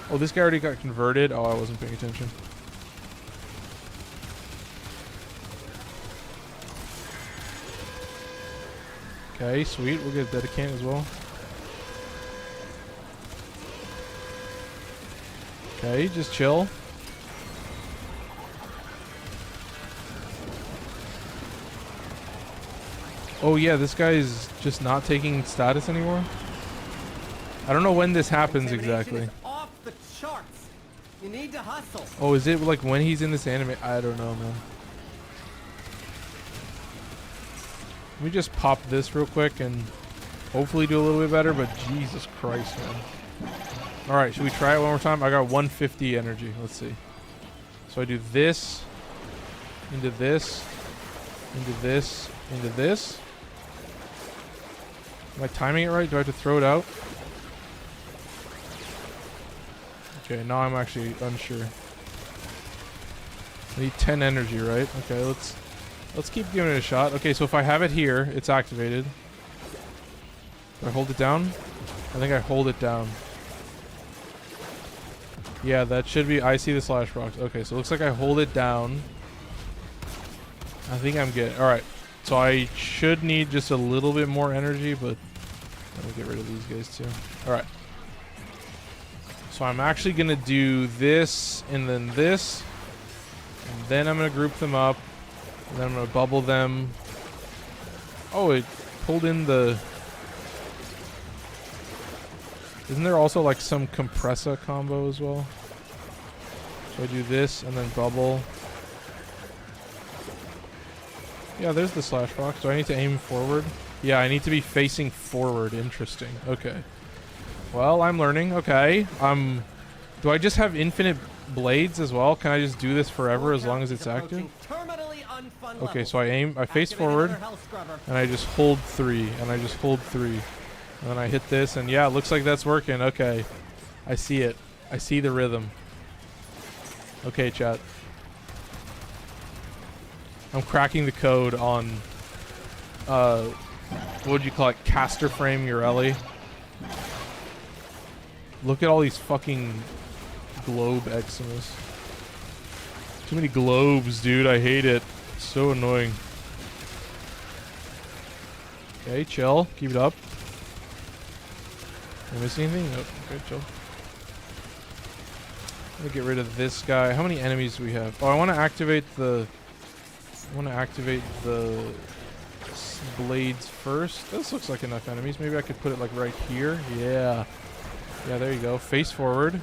[SPEAKER 1] Oh, this guy already got converted. Oh, I wasn't paying attention. Okay, sweet. We'll get a Dedicant as well. Okay, just chill. Oh yeah, this guy is just not taking status anymore. I don't know when this happens exactly.
[SPEAKER 4] Off the charts. You need to hustle.
[SPEAKER 1] Oh, is it like when he's in this anime? I don't know, man. Let me just pop this real quick and hopefully do a little bit better, but Jesus Christ, man. Alright, should we try it one more time? I got 150 energy. Let's see. So I do this, into this, into this, into this. Am I timing it right? Do I have to throw it out? Okay, now I'm actually unsure. I need 10 energy, right? Okay, let's keep giving it a shot. Okay, so if I have it here, it's activated. Do I hold it down? I think I hold it down. Yeah, that should be... I see the slash box. Okay, so it looks like I hold it down. I think I'm good. All right. So I should need just a little bit more energy, but let me get rid of these guys too. All right. So I'm actually going to do this and then this. And then I'm going to group them up. And then I'm going to bubble them. Oh, it pulled in the... Isn't there also like some Kompressa combo as well? So I do this and then bubble. Yeah, there's the slash box. Do I need to aim forward? Yeah, I need to be facing forward. Interesting. Okay. Well, I'm learning. Okay. Do I just have infinite blades as well? Can I just do this forever as long as it's active? Okay, so I face forward, and I just hold 3, and I just hold 3. And then I hit this, and yeah, it looks like that's working. Okay. I see it. I see the rhythm. Okay, chat. I'm cracking the code on, what would you call it? Caster frame Yareli. Look at all these fucking globe Eximus. Too many globes, dude. I hate it. It's so annoying. Okay, chill. Keep it up. Did I miss anything? Nope. Okay, chill. Let me get rid of this guy. How many enemies do we have? Oh, I want to activate the... blades first. This looks like enough enemies. Maybe I could put it like right here. Yeah. Yeah, there you go. Face forward.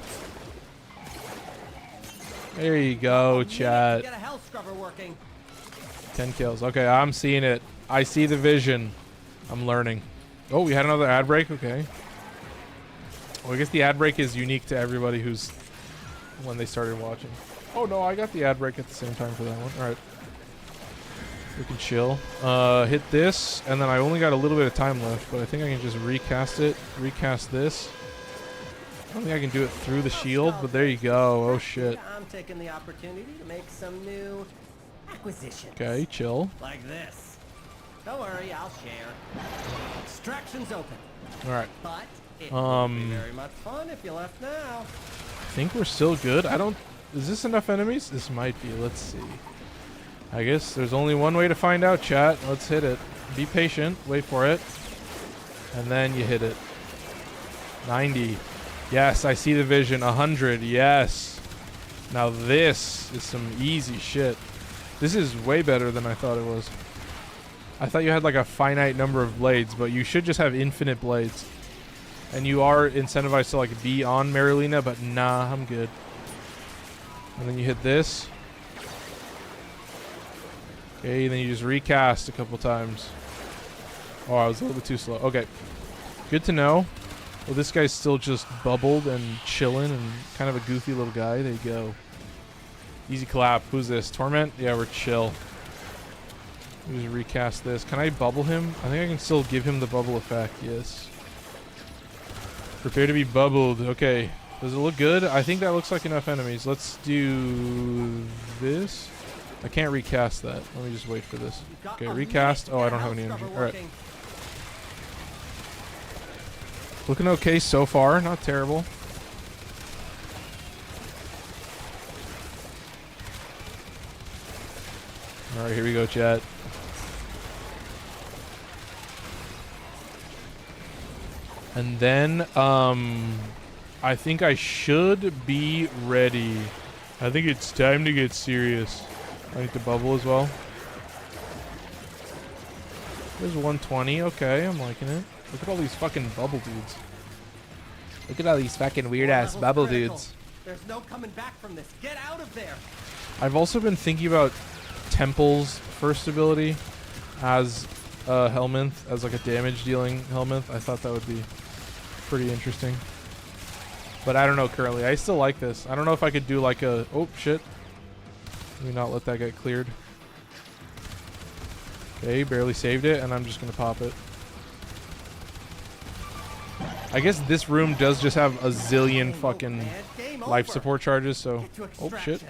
[SPEAKER 1] There you go, chat. 10 kills. Okay, I'm seeing it. I see the vision. I'm learning. Oh, we had another ad break. Okay. Well, I guess the ad break is unique to everybody who's when they started watching. Oh no, I got the ad break at the same time for that one. All right. We can chill. Hit this, and then I only got a little bit of time left, but I think I can just recast it. Recast this. I don't think I can do it through the shield, but there you go. Oh shit.
[SPEAKER 4] I'm taking the opportunity to make some new acquisitions.
[SPEAKER 1] Okay, chill.
[SPEAKER 4] Like this. Don't worry, I'll share. Extraction's open.
[SPEAKER 1] All right.
[SPEAKER 4] But it would be very much fun if you left now.
[SPEAKER 1] I think we're still good. I don't... Is this enough enemies? This might be. Let's see. I guess there's only one way to find out, chat. Let's hit it. Be patient. Wait for it. And then you hit it. 90. Yes, I see the vision. 100. Yes. Now this is some easy shit. This is way better than I thought it was. I thought you had like a finite number of blades, but you should just have infinite blades. And you are incentivized to like be on Marilena, but nah, I'm good. And then you hit this. Okay, then you just recast a couple times. Oh, I was a little bit too slow. Okay. Good to know. Well, this guy's still just bubbled and chilling and kind of a goofy little guy. There you go. Easy clap. Who's this? Torment? Yeah, we're chill. Let me just recast this. Can I bubble him? I think I can still give him the bubble effect. Yes. Prepare to be bubbled. Okay. Does it look good? I think that looks like enough enemies. Let's do this. I can't recast that. Let me just wait for this. Okay, recast. Oh, I don't have any energy. Alright. Looking okay so far. Not terrible. Alright, here we go, chat. And then, I think I should be ready. I think it's time to get serious. I need to bubble as well. There's 120. Okay, I'm liking it. Look at all these fucking bubble dudes. Look at all these fucking weird-ass bubble dudes.
[SPEAKER 4] There's no coming back from this. Get out of there.
[SPEAKER 1] I've also been thinking about Temple's first ability as a Helminth, as like a damage-dealing Helminth. I thought that would be pretty interesting. But I don't know currently. I still like this. I don't know if I could do like a... Oh, shit. Let me not let that get cleared. Okay, barely saved it, and I'm just going to pop it. I guess this room does just have a zillion fucking life support charges, so... Oh, shit.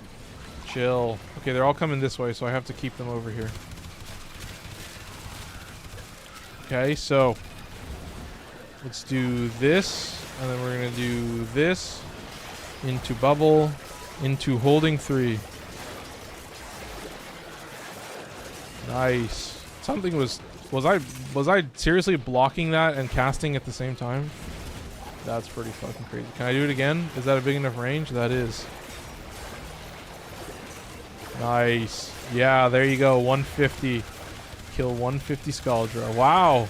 [SPEAKER 1] Chill. Okay, they're all coming this way, so I have to keep them over here. Okay, so... Let's do this, and then we're going to do this. Into bubble. Into holding 3. Nice. Something was I seriously blocking that and casting at the same time? That's pretty fucking crazy. Can I do it again? Is that a big enough range? That is. Nice. Yeah, there you go. 150. Kill 150 Scaldra. Wow.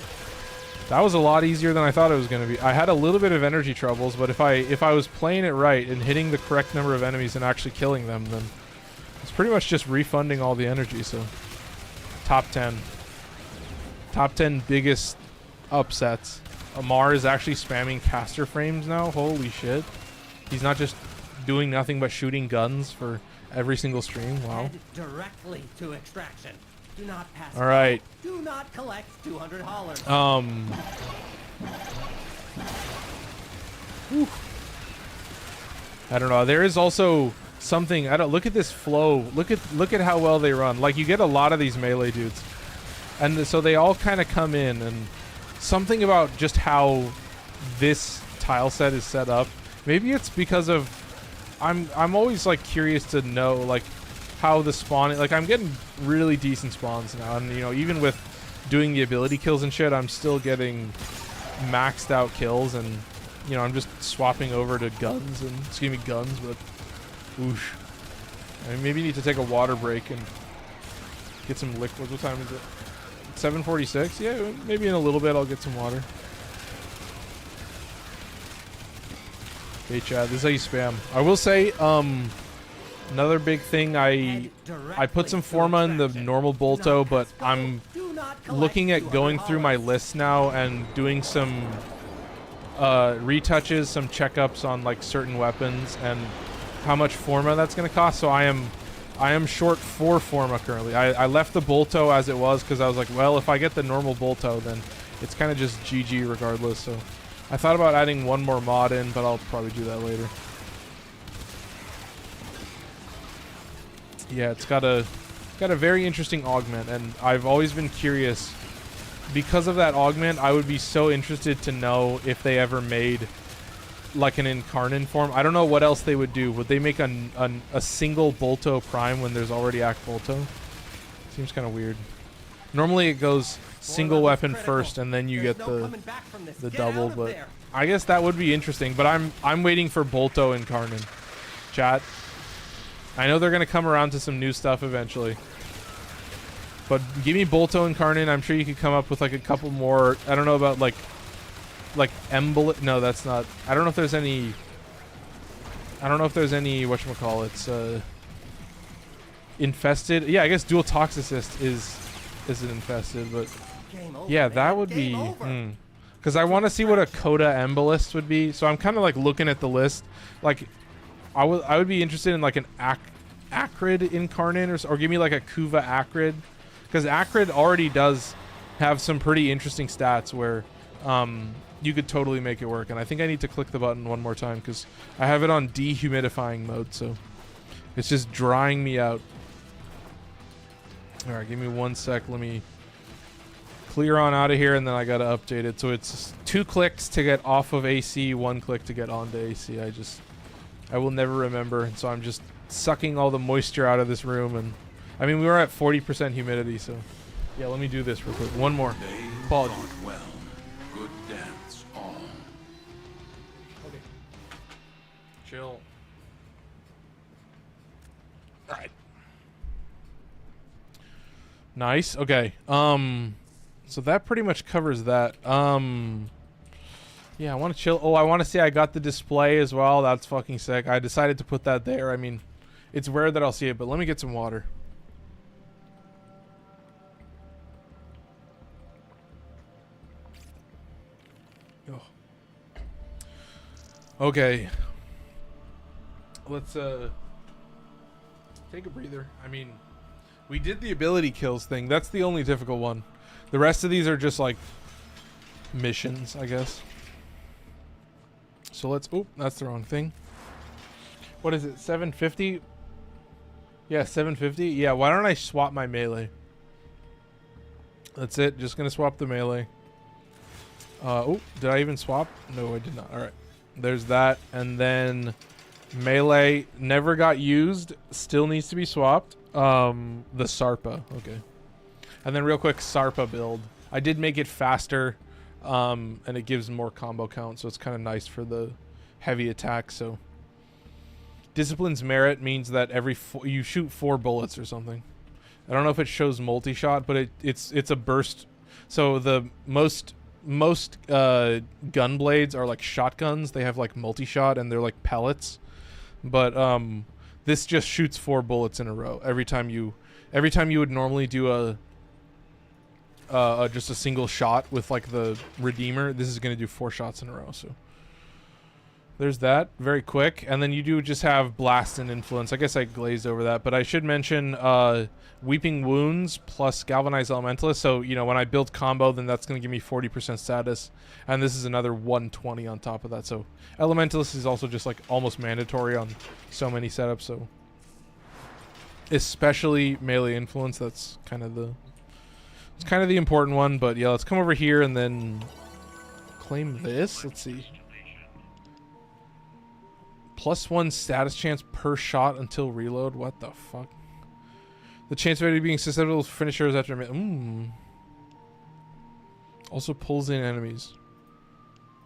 [SPEAKER 1] That was a lot easier than I thought it was going to be. I had a little bit of energy troubles, but if I was playing it right and hitting the correct number of enemies and actually killing them, then it's pretty much just refunding all the energy. So top 10. Top 10 biggest upsets. Amar is actually spamming caster frames now. Holy shit. He's not just doing nothing but shooting guns for every single stream. Wow.
[SPEAKER 4] Head directly to extraction. Do not pass.
[SPEAKER 1] All right.
[SPEAKER 4] Do not collect $200.
[SPEAKER 1] Whew. I don't know. There is also something. I don't look at this flow. Look at how well they run. Like you get a lot of these melee dudes, and so they all kind of come in, and something about just how this tile set is set up. Maybe it's because of I'm always like curious to know like how the spawning, like I'm getting really decent spawns now, and you know, even with doing the ability kills and shit, I'm still getting maxed out kills, and you know, I'm just swapping over to guns and excuse me, guns, but whoosh. I maybe need to take a water break and get some liquids. What time is it? 7:46? Yeah, maybe in a little bit I'll get some water. Hey Chad, this is how you spam. I will say, another big thing, I put some Forma in the normal Bolto, but I'm looking at going through my list now and doing some retouches, some checkups on like certain weapons and how much Forma that's going to cost. So I am short 4 Forma currently. I left the Bolto as it was because I was like, well, if I get the normal Bolto, then it's kind of just GG regardless. So I thought about adding one more mod in, but I'll probably do that later. Yeah, it's got a very interesting augment, and I've always been curious. Because of that augment, I would be so interested to know if they ever made like an Incarnin form. I don't know what else they would do. Would they make a single Bolto Prime when there's already Act Bolto? Seems kind of weird. Normally it goes single weapon first, and then you get the double. But I guess that would be interesting. But I'm waiting for Bolto Incarnin. Chat. I know they're gonna come around to some new stuff eventually. But give me Bolto Incarnin. I'm sure you could come up with like a couple more. I don't know about like Embol. No, that's not. I don't know if there's any. I don't know if there's any whatchamacallits. Infested. Yeah, I guess dual Toxicist is an infested, but yeah, that would be. Because I want to see what a Coda Embolist would be. So I'm kind of like looking at the list. Like, I would be interested in like an Acrid Incarnin or give me like a Kuva Acrid. Because Acrid already does have some pretty interesting stats where you could totally make it work. And I think I need to click the button one more time because I have it on dehumidifying mode, so it's just drying me out. All right, give me 1 sec. Let me clear on out of here, and then I got to update it. So it's 2 clicks to get off of AC, 1 click to get onto AC. I will never remember, and so I'm just sucking all the moisture out of this room. And I mean, we were at 40% humidity, so yeah, let me do this real quick. One more. Apologies.
[SPEAKER 5] Well, good dance all.
[SPEAKER 1] Okay. Chill. All right. Nice. Okay. So that pretty much covers that. Yeah, I want to chill. Oh, I want to say I got the display as well. That's fucking sick. I decided to put that there. I mean, it's rare that I'll see it, but let me get some water. Oh. Okay. Let's take a breather. I mean, we did the ability kills thing. That's the only difficult one. The rest of these are just like missions, I guess. So let's... Oop, that's the wrong thing. What is it? 750? Yeah, 750. Yeah, why don't I swap my melee? That's it. Just going to swap the melee. Oh, did I even swap? No, I did not. All right. There's that. And then melee never got used. Still needs to be swapped. The Sarpa. Okay. And then real quick, Sarpa build. I did make it faster, and it gives more combo count, so it's kind of nice for the heavy attack. So Discipline's Merit means that you shoot 4 bullets or something. I don't know if it shows multi-shot, but it's a burst. So the most gun blades are like shotguns. They have like multi-shot and they're like pellets. But this just shoots 4 bullets in a row every time you would normally do just a single shot with like the Redeemer. This is going to do 4 shots in a row. So there's that, very quick. And then you do just have Blast and Influence. I guess I glazed over that, but I should mention Weeping Wounds plus Galvanized Elementalist. So, you know, when I build combo, then that's going to give me 40% status. And this is another 120 on top of that. So Elementalist is also just like almost mandatory on so many setups. So especially melee influence, that's kind of the important one. But yeah, let's come over here and then claim this. Let's see. +1 status chance per shot until reload. What the fuck? The chance of it being susceptible to finishers after also pulls in enemies.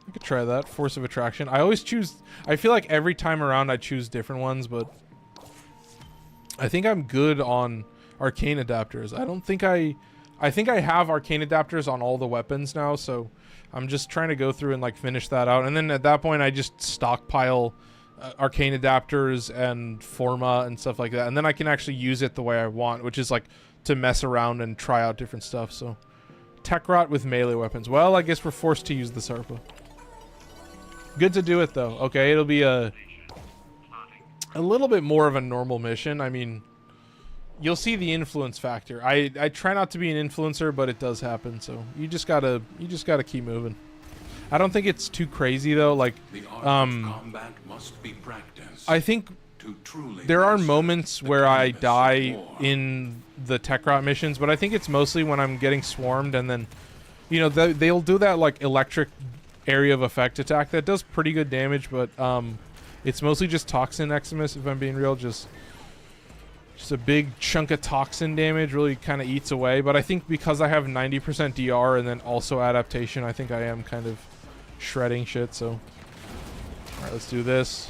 [SPEAKER 1] I could try that. Force of Attraction. I always choose... I feel like every time around I choose different ones, but I think I'm good on arcane adapters. I think I have arcane adapters on all the weapons now, so I'm just trying to go through and like finish that out. And then at that point I just stockpile arcane adapters and Forma and stuff like that, and then I can actually use it the way I want, which is like to mess around and try out different stuff. So Tech Rot with melee weapons. Well, I guess we're forced to use the Sarpa. Good to do it though. Okay, it'll be a little bit more of a normal mission. I mean, you'll see the influence factor. I try not to be an influencer, but it does happen. So you just gotta keep moving. I don't think it's too crazy though. Like,
[SPEAKER 5] combat must be practiced.
[SPEAKER 1] I think
[SPEAKER 5] To truly
[SPEAKER 1] there are
[SPEAKER 5] master
[SPEAKER 1] moments
[SPEAKER 5] the
[SPEAKER 1] where I
[SPEAKER 5] canvas of
[SPEAKER 1] die
[SPEAKER 5] war.
[SPEAKER 1] in the Tech Rot missions, but I think it's mostly when I'm getting swarmed, and then, you know, they'll do that like electric area of effect attack that does pretty good damage, but it's mostly just Toxin Eximus, if I'm being real. Just a big chunk of toxin damage really kind of eats away. But I think because I have 90% DR and then also adaptation, I think I am kind of shredding shit. So, all right, let's do this.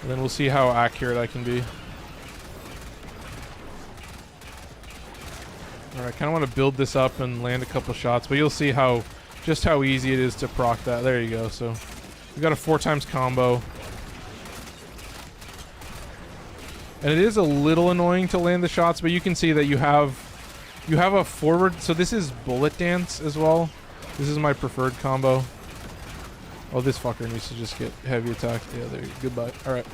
[SPEAKER 1] And then we'll see how accurate I can be. Alright, I kind of want to build this up and land a couple shots, but you'll see just how easy it is to proc that. There you go. So we got a 4x combo. And it is a little annoying to land the shots, but you can see that you have a forward. So this is Bullet Dance as well. This is my preferred combo. Oh, this fucker needs to just get heavy attack. Yeah, there you go. Goodbye. Alright.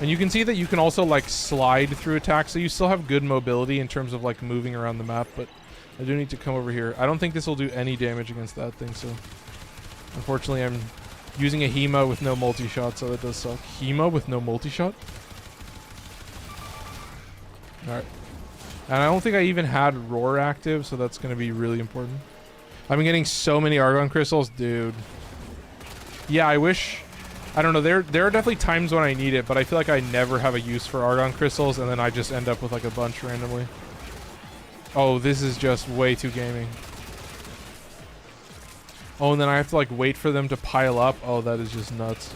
[SPEAKER 1] And you can see that you can also like slide through attacks, so you still have good mobility in terms of like moving around the map, but I do need to come over here. I don't think this will do any damage against that thing, so unfortunately I'm using a Hema with no multi-shot, so that does suck. Hema with no multi-shot? Alright. And I don't think I even had Roar active, so that's going to be really important. I've been getting so many Argon Crystals, dude. Yeah, I wish... I don't know, there are definitely times when I need it, but I feel like I never have a use for Argon Crystals, and then I just end up with like a bunch randomly. Oh, this is just way too gaming. Oh, and then I have to like wait for them to pile up. Oh, that is just nuts.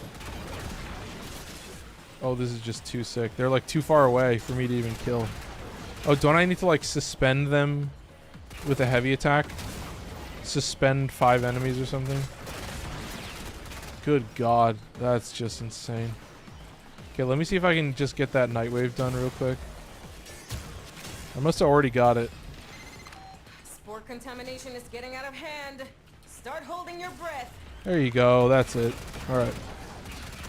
[SPEAKER 1] Oh, this is just too sick. They're like too far away for me to even kill. Oh, don't I need to like suspend them with a heavy attack? Suspend 5 enemies or something? Good God, that's just insane. Okay, let me see if I can just get that Nightwave done real quick. I must have already got it.
[SPEAKER 3] Spore contamination is getting out of hand. Start holding your breath.
[SPEAKER 1] There you go, that's it. Alright.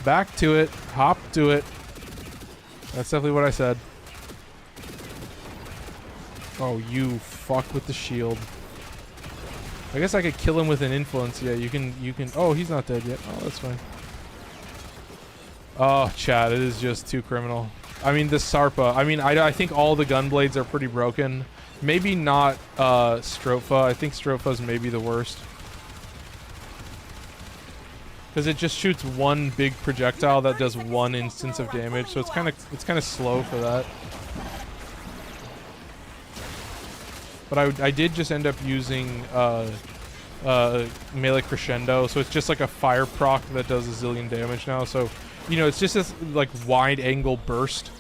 [SPEAKER 1] Back to it. Hop to it. That's definitely what I said. Oh, you fuck with the shield. I guess I could kill him with an influence. Yeah, you can. Oh, he's not dead yet. Oh, that's fine. Oh, Chad, it is just too criminal. I mean, this Sarpa. I mean, I think all the gun blades are pretty broken. Maybe not Stropha. I think Stropha's maybe the worst. Because it just shoots one big projectile that does one instance of damage, so it's kind of slow for that. But I did just end up using melee crescendo, so it's just like a fire proc that does a zillion damage now. So, you know, it's just this like wide angle burst.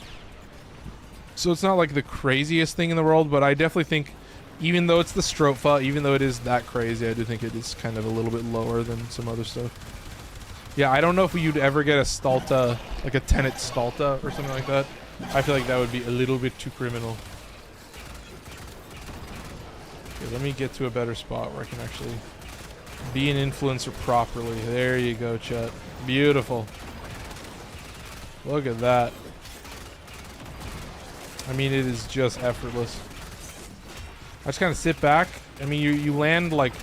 [SPEAKER 1] So it's not like the craziest thing in the world, but I definitely think, even though it's the Strofa, even though it is that crazy, I do think it is kind of a little bit lower than some other stuff. Yeah, I don't know if you'd ever get a Stalta, like a Tenet Stalta or something like that. I feel like that would be a little bit too criminal. Okay, let me get to a better spot where I can actually be an influencer properly. There you go, chat. Beautiful. Look at that. I mean, it is just effortless. I just kind of sit back. I mean, you land like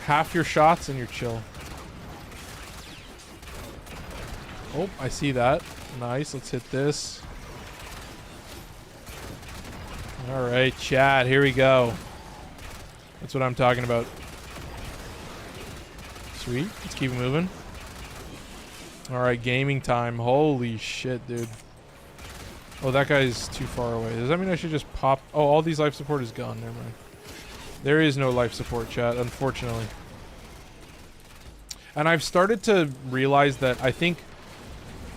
[SPEAKER 1] half your shots and you're chill. Oh, I see that. Nice. Let's hit this. All right, chat. Here we go. That's what I'm talking about. Sweet. Let's keep it moving. All right, gaming time. Holy shit, dude. Oh, that guy's too far away. Does that mean I should just pop? Oh, all these life support is gone. Never mind. There is no life support, chat, unfortunately. And I've started to realize that I think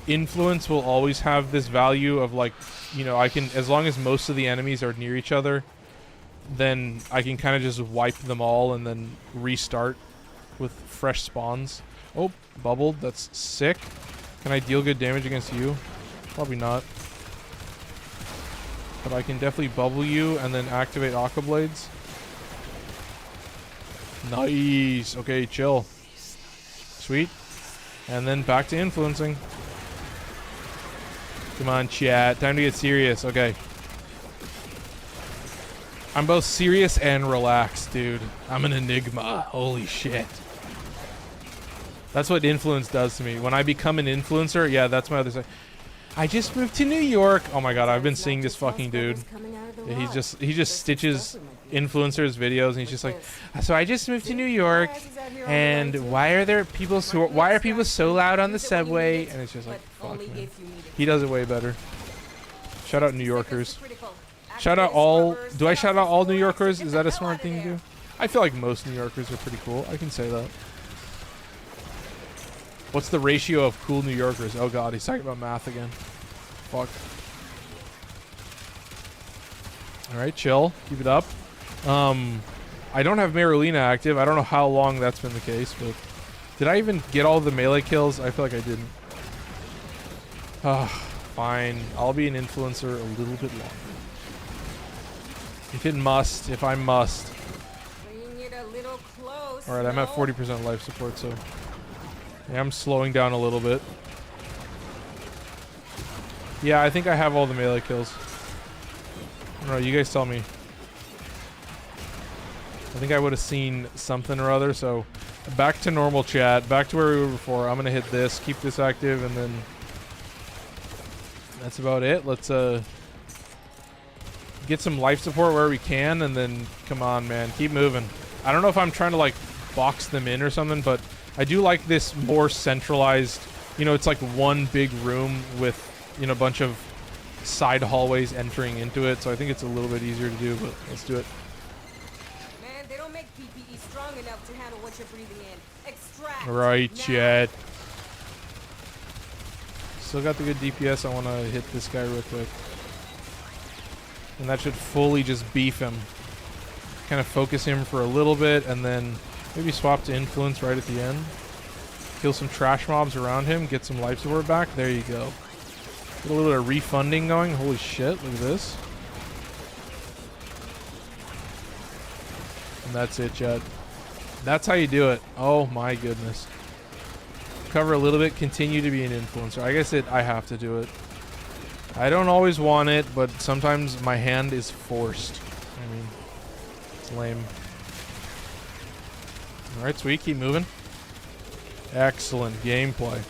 [SPEAKER 1] influence will always have this value of, like, you know, I can, as long as most of the enemies are near each other, then I can kind of just wipe them all and then restart with fresh spawns. Oh, bubbled. That's sick. Can I deal good damage against you? Probably not. But I can definitely bubble you and then activate Aqua Blades. Nice. Okay, chill. Sweet. And then back to influencing. Come on, chat. Time to get serious. Okay. I'm both serious and relaxed, dude. I'm an enigma. Holy shit. That's what influence does to me. When I become an influencer, yeah, that's my other side. I just moved to New York. Oh my god, I've been seeing this fucking dude. Yeah, he just stitches influencers videos and he's just like, so I just moved to New York and why are people so loud on the subway? And it's just like, fuck, man. He does it way better. Shout out New Yorkers. Shout out all, do I shout out all New Yorkers? Is that a smart thing to do? I feel like most New Yorkers are pretty cool. I can say that. What's the ratio of cool New Yorkers? Oh god, he's talking about math again. Fuck. Alright, chill. Keep it up. I don't have Marulina active. I don't know how long that's been the case, but... Did I even get all the melee kills? I feel like I didn't. Fine. I'll be an influencer a little bit longer. If I must. Alright, I'm at 40% life support, so... Yeah, I'm slowing down a little bit. Yeah, I think I have all the melee kills. I don't know, you guys tell me. I think I would have seen something or other, so... Back to normal, chat. Back to where we were before. I'm gonna hit this, keep this active, and then... That's about it. Let's, get some life support where we can, and then... Come on, man. Keep moving. I don't know if I'm trying to, like, box them in or something, but... I do like this more centralized, you know, it's like one big room with, you know, a bunch of side hallways entering into it, so I think it's a little bit easier to do, but let's do it.
[SPEAKER 3] Man, they don't make PPE strong enough to handle what you're breathing in. Extract.
[SPEAKER 1] Right, chat. Still got the good DPS. I want to hit this guy real quick. And that should fully just beef him. Kind of focus him for a little bit, and then... Maybe swap to influence right at the end. Kill some trash mobs around him. Get some life support back. There you go. Get a little bit of refunding going. Holy shit. Look at this. And that's it, chat. That's how you do it. Oh my goodness. Cover a little bit. Continue to be an influencer. I guess I have to do it. I don't always want it, but sometimes my hand is forced. I mean, it's lame. Alright, sweet. Keep moving. Excellent gameplay.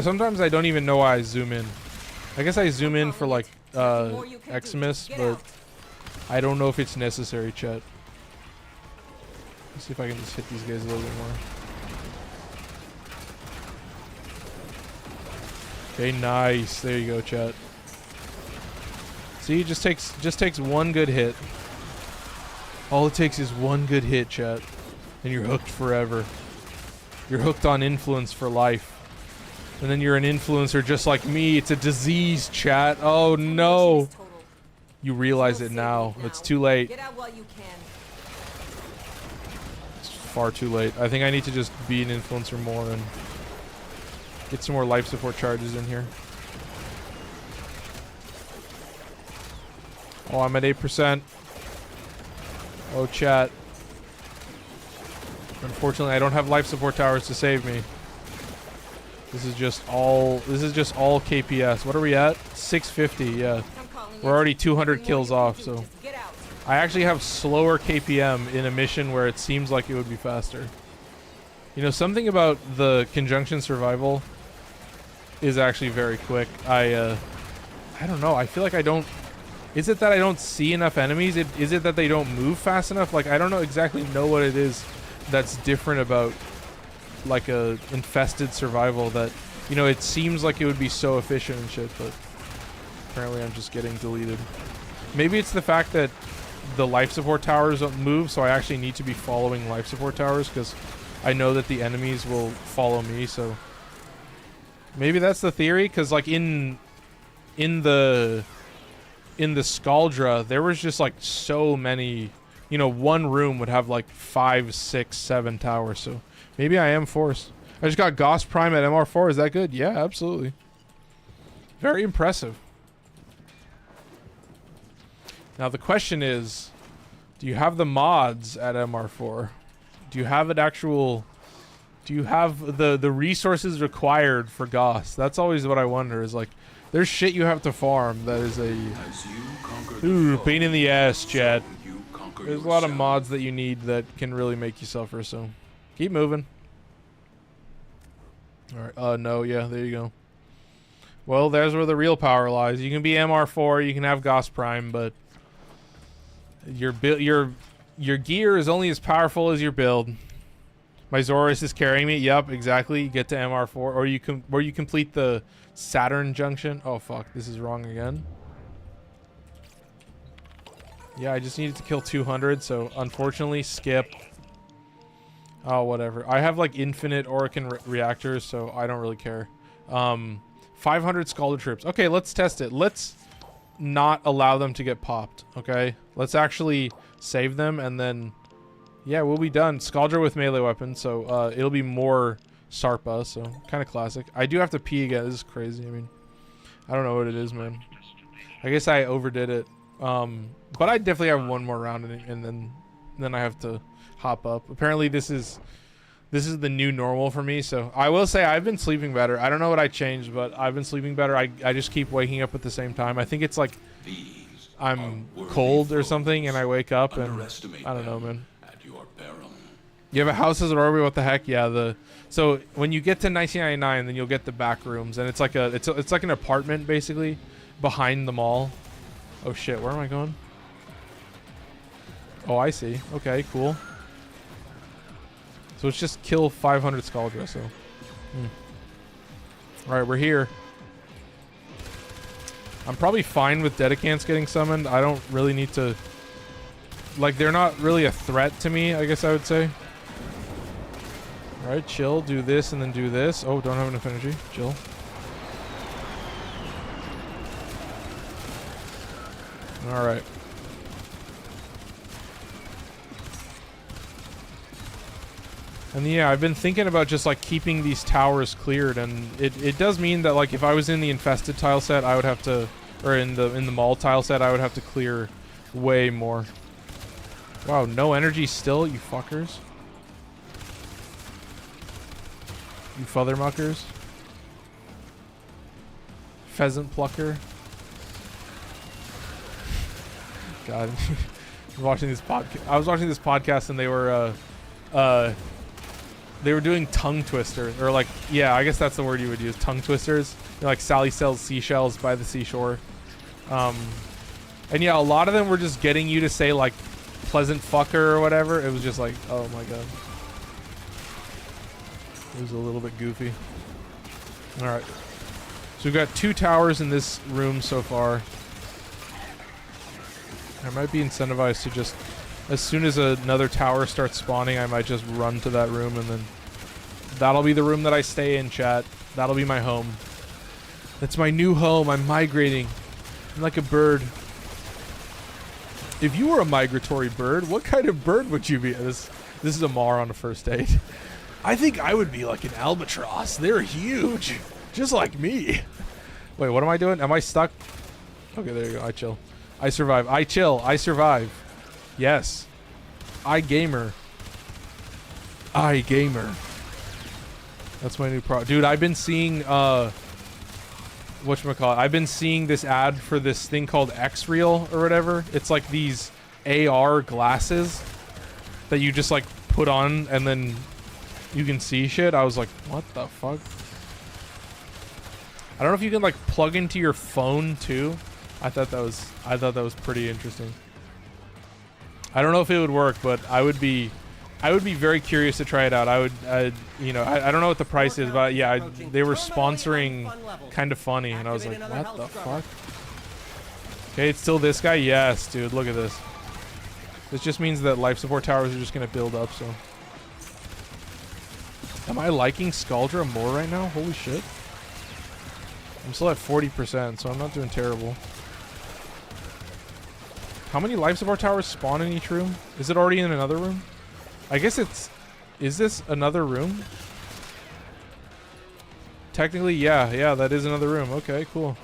[SPEAKER 1] Sometimes I don't even know why I zoom in. I guess I zoom in for, like, Xmas, but I don't know if it's necessary, chat. Let's see if I can just hit these guys a little bit more. Okay, nice. There you go, chat. See, it just takes one good hit. All it takes is one good hit, chat, and you're hooked forever. You're hooked on influence for life. And then you're an influencer just like me. It's a disease, chat. Oh no. You realize it now. It's too late.
[SPEAKER 3] Get out while you can.
[SPEAKER 1] It's far too late. I think I need to just be an influencer more and get some more life support charges in here. Oh, I'm at 8%. Oh, chat. Unfortunately, I don't have life support towers to save me. This is just all KPS. What are we at? 650, yeah. We're already 200 kills off, so I actually have slower KPM in a mission where it seems like it would be faster. You know, something about the conjunction survival is actually very quick. I don't know. I feel like I don't... Is it that I don't see enough enemies? Is it that they don't move fast enough? Like, I don't exactly know what it is that's different about like a infested survival that, you know, it seems like it would be so efficient and shit, but apparently I'm just getting deleted. Maybe it's the fact that the life support towers don't move, so I actually need to be following life support towers because I know that the enemies will follow me, so maybe that's the theory, because like in the Scaldra, there was just like so many, you know, one room would have like 5, 6, 7 towers, so maybe I am forced. I just got Gauss Prime at MR4. Is that good? Yeah, absolutely. Very impressive. Now the question is, do you have the mods at MR4? Do you have do you have the resources required for Gauss? That's always what I wonder, is like, there's shit you have to farm that is a pain in the ass, chat. There's a lot of mods that you need that can really make you suffer, so keep moving. Alright, no, yeah, there you go. Well, there's where the real power lies. You can be MR4, you can have Gauss Prime, but your gear is only as powerful as your build. My Zorus is carrying me. Yep, exactly. You get to MR4, or you complete the Saturn junction. Oh fuck, this is wrong again. Yeah, I just needed to kill 200, so unfortunately, skip. Oh, whatever. I have like infinite Orican reactors, so I don't really care. 500 Scalder Trips. Okay, let's test it. Let's not allow them to get popped, okay? Let's actually save them, and then, yeah, we'll be done. Scaldra with melee weapons, so it'll be more Sarpa, so kind of classic. I do have to pee again. This is crazy. I mean, I don't know what it is, man. I guess I overdid it. But I definitely have one more round, and then I have to hop up. Apparently, this is the new normal for me. So I will say I've been sleeping better. I don't know what I changed, but I've been sleeping better. I just keep waking up at the same time. I think it's like I'm cold or something, and I wake up and I don't know, man. You have a house as an Orby? What the heck? Yeah, so when you get to 1999, then you'll get the back rooms, and it's like it's like an apartment basically behind the mall. Oh shit, where am I going? Oh, I see. Okay, cool. So it's just kill 500 Scaldra, so. Alright, we're here. I'm probably fine with Dedicants getting summoned. I don't really need to... Like, they're not really a threat to me, I guess I would say. Alright, chill. Do this and then do this. Oh, don't have enough energy. Chill. Alright. And yeah, I've been thinking about just like keeping these towers cleared, and it does mean that like if I was in the infested tile set, I would have to, or in the mall tile set, I would have to clear way more. Wow, no energy still, you fuckers. You futhermuckers. Pheasant plucker. God. I was watching this podcast and they were doing tongue twisters, or like, yeah, I guess that's the word you would use, tongue twisters. They're like Sally sells seashells by the seashore. And yeah, a lot of them were just getting you to say like pleasant fucker or whatever. It was just like, oh my god. It was a little bit goofy. Alright. So we've got 2 towers in this room so far. I might be incentivized to just, as soon as another tower starts spawning, I might just run to that room, and then that'll be the room that I stay in, chat. That'll be my home. That's my new home. I'm migrating. I'm like a bird. If you were a migratory bird, what kind of bird would you be? This is Amar on a first date. I think I would be like an albatross. They're huge. Just like me. Wait, what am I doing? Am I stuck? Okay, there you go. I chill. I survive. I chill. I survive. Yes. I gamer. I gamer. That's my new Dude, I've been seeing whatchamacallit? I've been seeing this ad for this thing called X-Reel or whatever. It's like these AR glasses that you just like put on and then you can see shit. I was like, what the fuck? I don't know if you can like plug into your phone too. I thought that was pretty interesting. I don't know if it would work, but I would be very curious to try it out. You know, I don't know what the price is, but yeah, they were sponsoring Kind of Funny, and I was like, what the fuck? Okay, it's still this guy? Yes, dude, look at this. This just means that life support towers are just gonna build up, so. Am I liking Scaldra more right now? Holy shit. I'm still at 40%, so I'm not doing terrible. How many life support towers spawn in each room? Is it already in another room? I guess it's... Is this another room? Technically, yeah, that is another room. Okay, cool.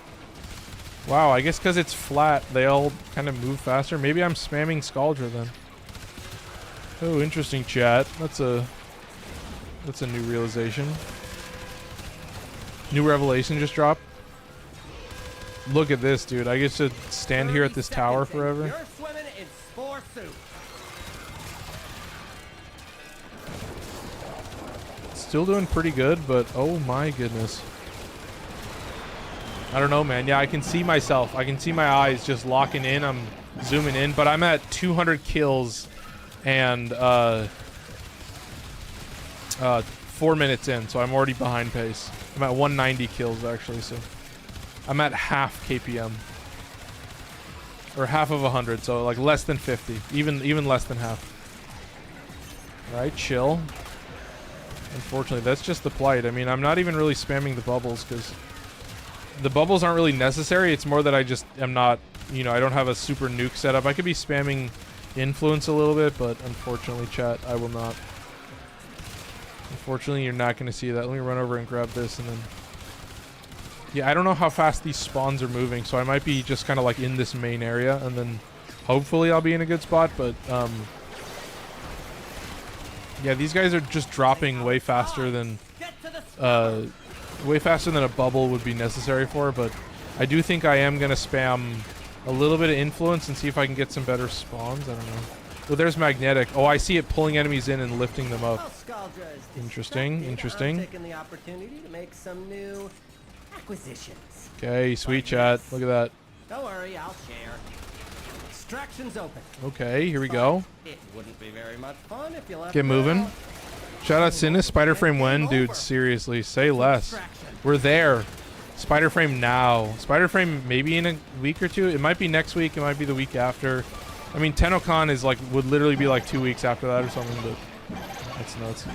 [SPEAKER 1] Wow, I guess because it's flat, they all kind of move faster. Maybe I'm spamming Scaldra then. Oh, interesting, chat. That's a new realization. New revelation just dropped. Look at this, dude. I get to stand here at this tower forever.
[SPEAKER 4] You're swimming in spore soup.
[SPEAKER 1] Still doing pretty good, but oh my goodness. I don't know, man. Yeah, I can see myself. I can see my eyes just locking in. I'm zooming in, but I'm at 200 kills and 4 minutes in, so I'm already behind pace. I'm at 190 kills actually, so I'm at half KPM. Or half of 100, so like less than 50. Even less than half. Alright, chill. Unfortunately, that's just the plight. I mean, I'm not even really spamming the bubbles because the bubbles aren't really necessary. It's more that I just am not, you know, I don't have a super nuke setup. I could be spamming influence a little bit, but unfortunately, chat, I will not. Unfortunately, you're not going to see that. Let me run over and grab this and then... Yeah, I don't know how fast these spawns are moving, so I might be just kind of like in this main area and then hopefully I'll be in a good spot, but yeah, these guys are just dropping way faster than a bubble would be necessary for, but I do think I am going to spam a little bit of influence and see if I can get some better spawns. I don't know. Oh, there's magnetic. Oh, I see it pulling enemies in and lifting them up. Interesting, interesting.
[SPEAKER 4] Taking the opportunity to make some new acquisitions.
[SPEAKER 1] Okay, sweet chat. Look at that.
[SPEAKER 4] Don't worry, I'll share. Extraction's open.
[SPEAKER 1] Okay, here we go.
[SPEAKER 4] It wouldn't be very much fun if you left.
[SPEAKER 1] Get moving. Shout out Sinus. Spider-Frame when? Dude, seriously, say less. We're there. Spider-Frame now. Spider-Frame maybe in a week or two. It might be next week. It might be the week after. I mean, TennoCon is like, would literally be like 2 weeks after that or something, but that's nuts.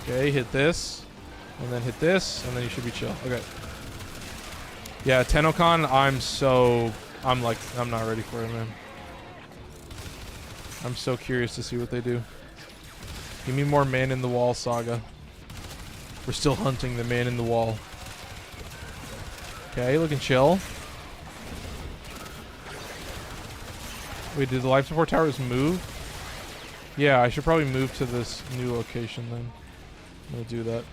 [SPEAKER 1] Okay, hit this. And then hit this. And then you should be chill. Okay. Yeah, TennoCon, I'm not ready for it, man. I'm so curious to see what they do. Give me more man in the wall saga. We're still hunting the man in the wall. Okay, looking chill. Wait, did the life support towers move? Yeah, I should probably move to this new location then. I'm gonna do that.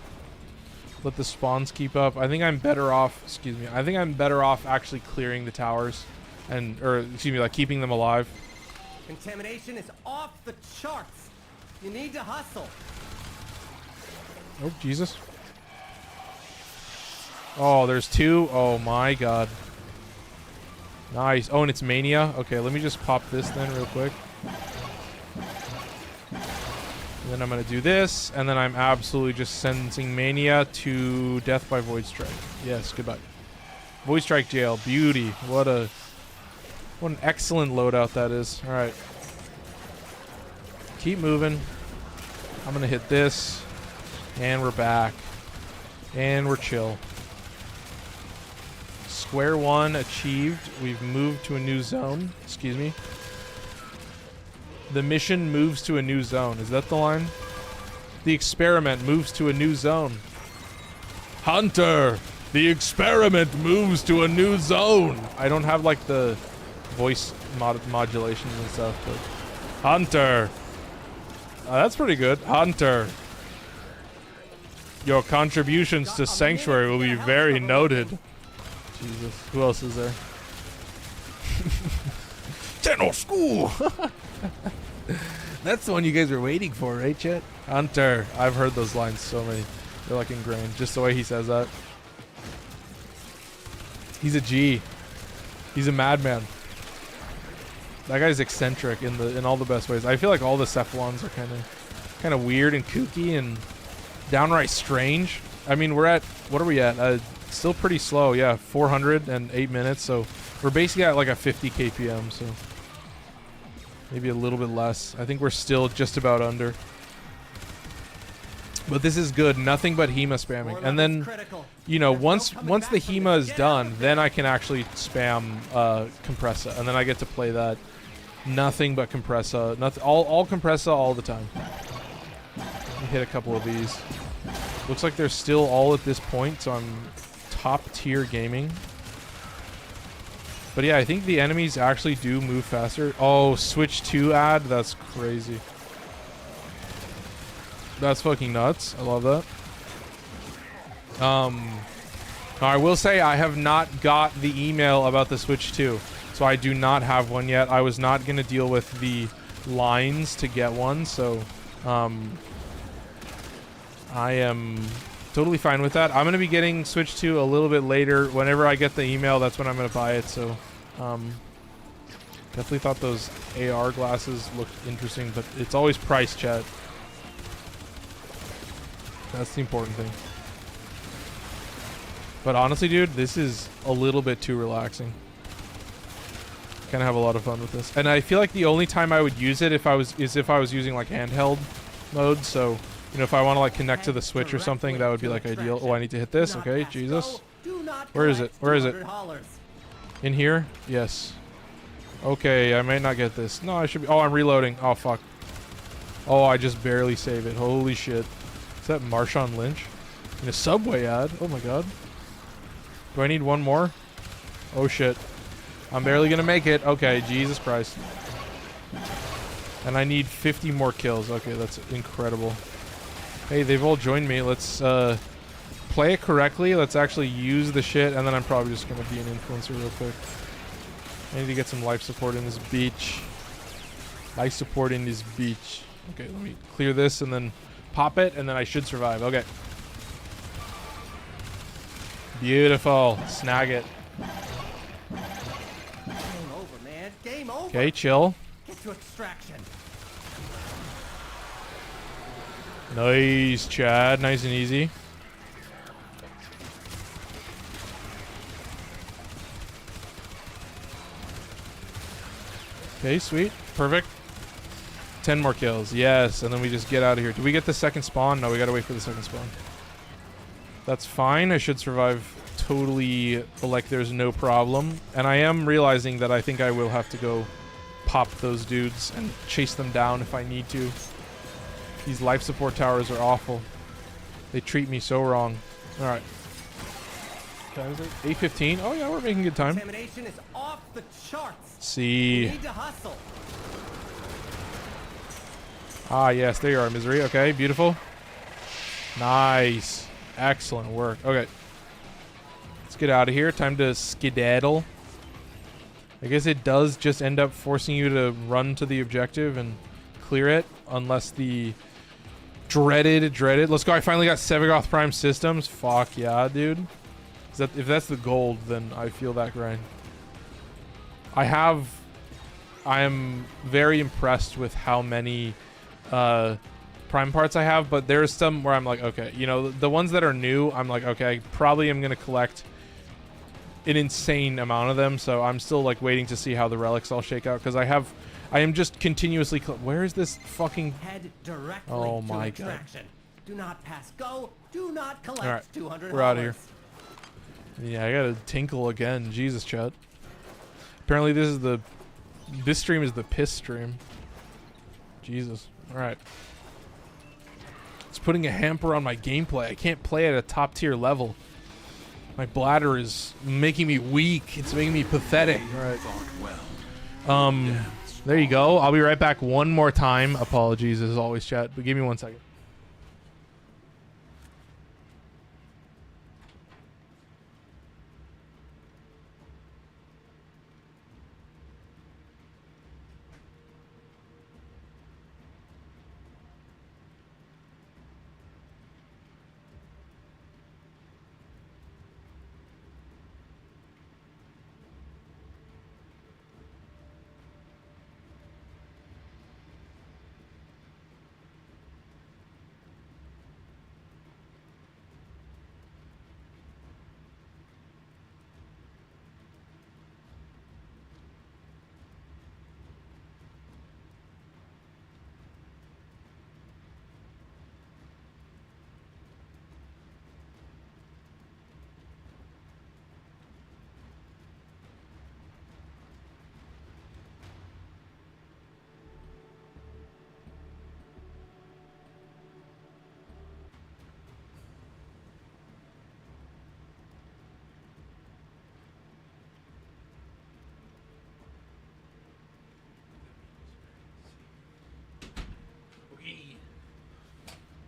[SPEAKER 1] Let the spawns keep up. I think I'm better off, excuse me, I think I'm better off actually clearing the towers or excuse me, like keeping them alive.
[SPEAKER 4] Contamination is off the charts. You need to hustle.
[SPEAKER 1] Oh, Jesus. Oh, there's two. Oh my god. Nice. Oh, and it's Mania. Okay, let me just pop this then real quick. And then I'm going to do this, and then I'm absolutely just sentencing Mania to death by Void Strike. Yes, goodbye. Void Strike jail. Beauty. What a What an excellent loadout that is. All right. Keep moving. I'm going to hit this. And we're back. And we're chill. Square one achieved. We've moved to a new zone. Excuse me. The mission moves to a new zone. Is that the line? The experiment moves to a new zone. Hunter! The experiment moves to a new zone! I don't have like the voice modulations and stuff, but... Hunter! That's pretty good. Hunter! Your contributions to Sanctuary will be very noted. Jesus. Who else is there? General School! That's the one you guys were waiting for, right, Chet? Hunter. I've heard those lines so many. They're like ingrained. Just the way he says that. He's a G. He's a madman. That guy's eccentric in all the best ways. I feel like all the Cephalons are kind of weird and kooky and downright strange. I mean, we're at, what are we at? Still pretty slow. Yeah, 408 minutes. So we're basically at like a 50 kpm. So maybe a little bit less. I think we're still just about under. But this is good. Nothing but Hema spamming. And then, you know, once the Hema is done, then I can actually spam Kompressa. And then I get to play that. Nothing but Kompressa. Nothing, all Kompressa all the time. Let me hit a couple of these. Looks like they're still all at this point, so I'm top tier gaming. But yeah, I think the enemies actually do move faster. Oh, Switch 2 ad? That's crazy. That's fucking nuts. I love that. I will say I have not got the email about the Switch 2. So I do not have one yet. I was not going to deal with the lines to get one. So I am totally fine with that. I'm going to be getting Switch 2 a little bit later. Whenever I get the email, that's when I'm going to buy it. So definitely thought those AR glasses looked interesting. But it's always price, chat. That's the important thing. But honestly, dude, this is a little bit too relaxing. Kind of have a lot of fun with this. And I feel like the only time I would use it if I was using like handheld mode. So, you know, if I want to like connect to the Switch or something, that would be like ideal. Oh, I need to hit this. Okay, Jesus. Where is it? Where is it? In here? Yes. Okay, I may not get this. No, I should be. Oh, I'm reloading. Oh, fuck. Oh, I just barely save it. Holy shit. Is that Marshawn Lynch? In a Subway ad? Oh my god. Do I need one more? Oh shit. I'm barely gonna make it. Okay, Jesus Christ. And I need 50 more kills. Okay, that's incredible. Hey, they've all joined me. Let's play it correctly. Let's actually use the shit, and then I'm probably just gonna be an influencer real quick. I need to get some life support in this beach. Life support in this beach. Okay, let me clear this and then pop it, and then I should survive. Okay. Beautiful. Snag it.
[SPEAKER 4] Game over, man. Game over.
[SPEAKER 1] Okay, chill.
[SPEAKER 4] Get to extraction.
[SPEAKER 1] Nice, Chad. Nice and easy. Okay, sweet. Perfect. 10 more kills. Yes, and then we just get out of here. Do we get the second spawn? No, we gotta wait for the second spawn. That's fine. I should survive totally like there's no problem. And I am realizing that I think I will have to go pop those dudes and chase them down if I need to. These life support towers are awful. They treat me so wrong. Alright. 8:15. Oh yeah, we're making good time.
[SPEAKER 4] Contamination is off the charts.
[SPEAKER 1] See.
[SPEAKER 4] You need to hustle.
[SPEAKER 1] Ah, yes, there you are, Misery. Okay, beautiful. Nice. Excellent work. Okay. Let's get out of here. Time to skedaddle. I guess it does just end up forcing you to run to the objective and clear it, unless the dreaded. Let's go. I finally got Sevagoth Prime systems. Fuck yeah, dude. If that's the gold, then I feel that grind. I am very impressed with how many prime parts I have, but there's some where I'm like, okay, you know, the ones that are new, I'm like, okay, I probably am going to collect an insane amount of them, so I'm still like waiting to see how the relics all shake out, because I am just continuously where is this fucking
[SPEAKER 4] Head directly
[SPEAKER 1] oh
[SPEAKER 4] to
[SPEAKER 1] my
[SPEAKER 4] extraction. Do not pass go. Do not collect
[SPEAKER 1] all right,
[SPEAKER 4] 200
[SPEAKER 1] we're out of
[SPEAKER 4] dollars.
[SPEAKER 1] here. Yeah, I gotta tinkle again. Jesus, chat. Apparently this stream is the piss stream. Jesus. All right. It's putting a hamper on my gameplay. I can't play at a top tier level. My bladder is making me weak. It's making me pathetic. All right. There you go. I'll be right back one more time. Apologies as always, chat, but give me 1 second.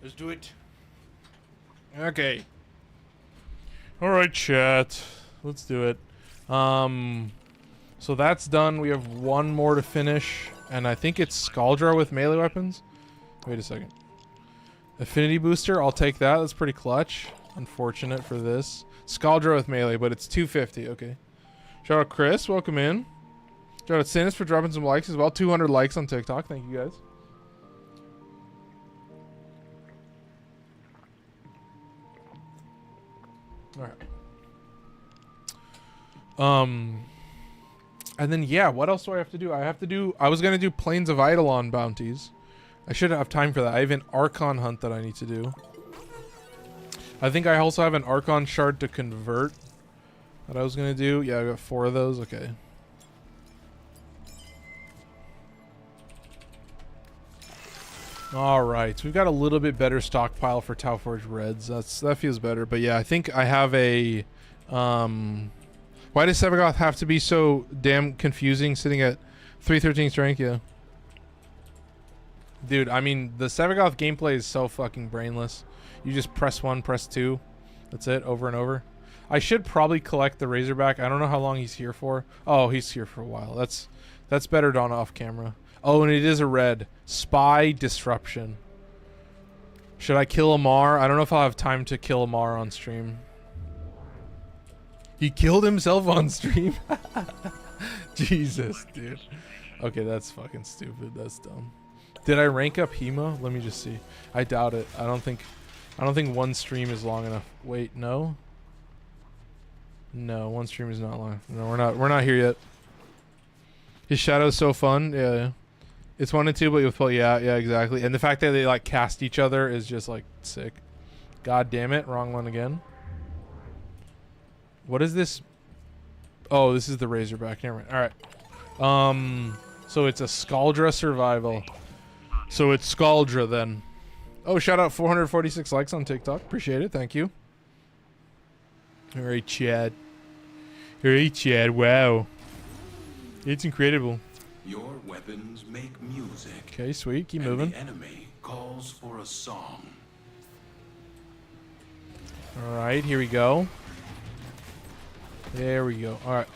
[SPEAKER 1] Let's do it. Okay. Alright, chat. Let's do it. So that's done. We have one more to finish. And I think it's Scaldra with melee weapons. Wait a second. Affinity booster, I'll take that. That's pretty clutch. Unfortunate for this. Scaldra with melee, but it's 250. Okay. Shout out Chris. Welcome in. Shout out Sinus for dropping some likes as well. 200 likes on TikTok. Thank you guys. Alright. And then yeah, what else do I have to do? I was gonna do Plains of Eidolon bounties. I should have time for that. I have an Archon hunt that I need to do. I think I also have an Archon shard to convert that I was gonna do. Yeah, I got 4 of those. Okay. Alright, so we've got a little bit better stockpile for Tau Forge Reds. That feels better. But yeah, I think I have a... why does Sevagoth have to be so damn confusing sitting at 313 strength? Yeah. Dude, I mean, the Sevagoth gameplay is so fucking brainless. You just press 1, press 2. That's it, over and over. I should probably collect the Razorback. I don't know how long he's here for. Oh, he's here for a while. That's better done off camera. Oh, and it is a red. Spy Disruption. Should I kill Amar? I don't know if I'll have time to kill Amar on stream. He killed himself on stream? Jesus, dude. Okay, that's fucking stupid. That's dumb. Did I rank up Hema? Let me just see. I doubt it. I don't think one stream is long enough. Wait, no? No, one stream is not long. No, we're not here yet. His shadow's so fun. Yeah. It's 1 and 2, but you'll play. Yeah, exactly. And the fact that they like cast each other is just like sick. God damn it, wrong one again. What is this? Oh, this is the Razorback. Never mind. All right. So it's a Scaldra survival. So it's Scaldra then. Oh, shout out 446 likes on TikTok. Appreciate it. Thank you. All right, Chad. All right, Chad. Wow. It's incredible.
[SPEAKER 5] Your weapons make music.
[SPEAKER 1] Okay, sweet. Keep
[SPEAKER 5] and
[SPEAKER 1] moving.
[SPEAKER 5] The enemy calls for a song.
[SPEAKER 1] All right, here we go. There we go. All right.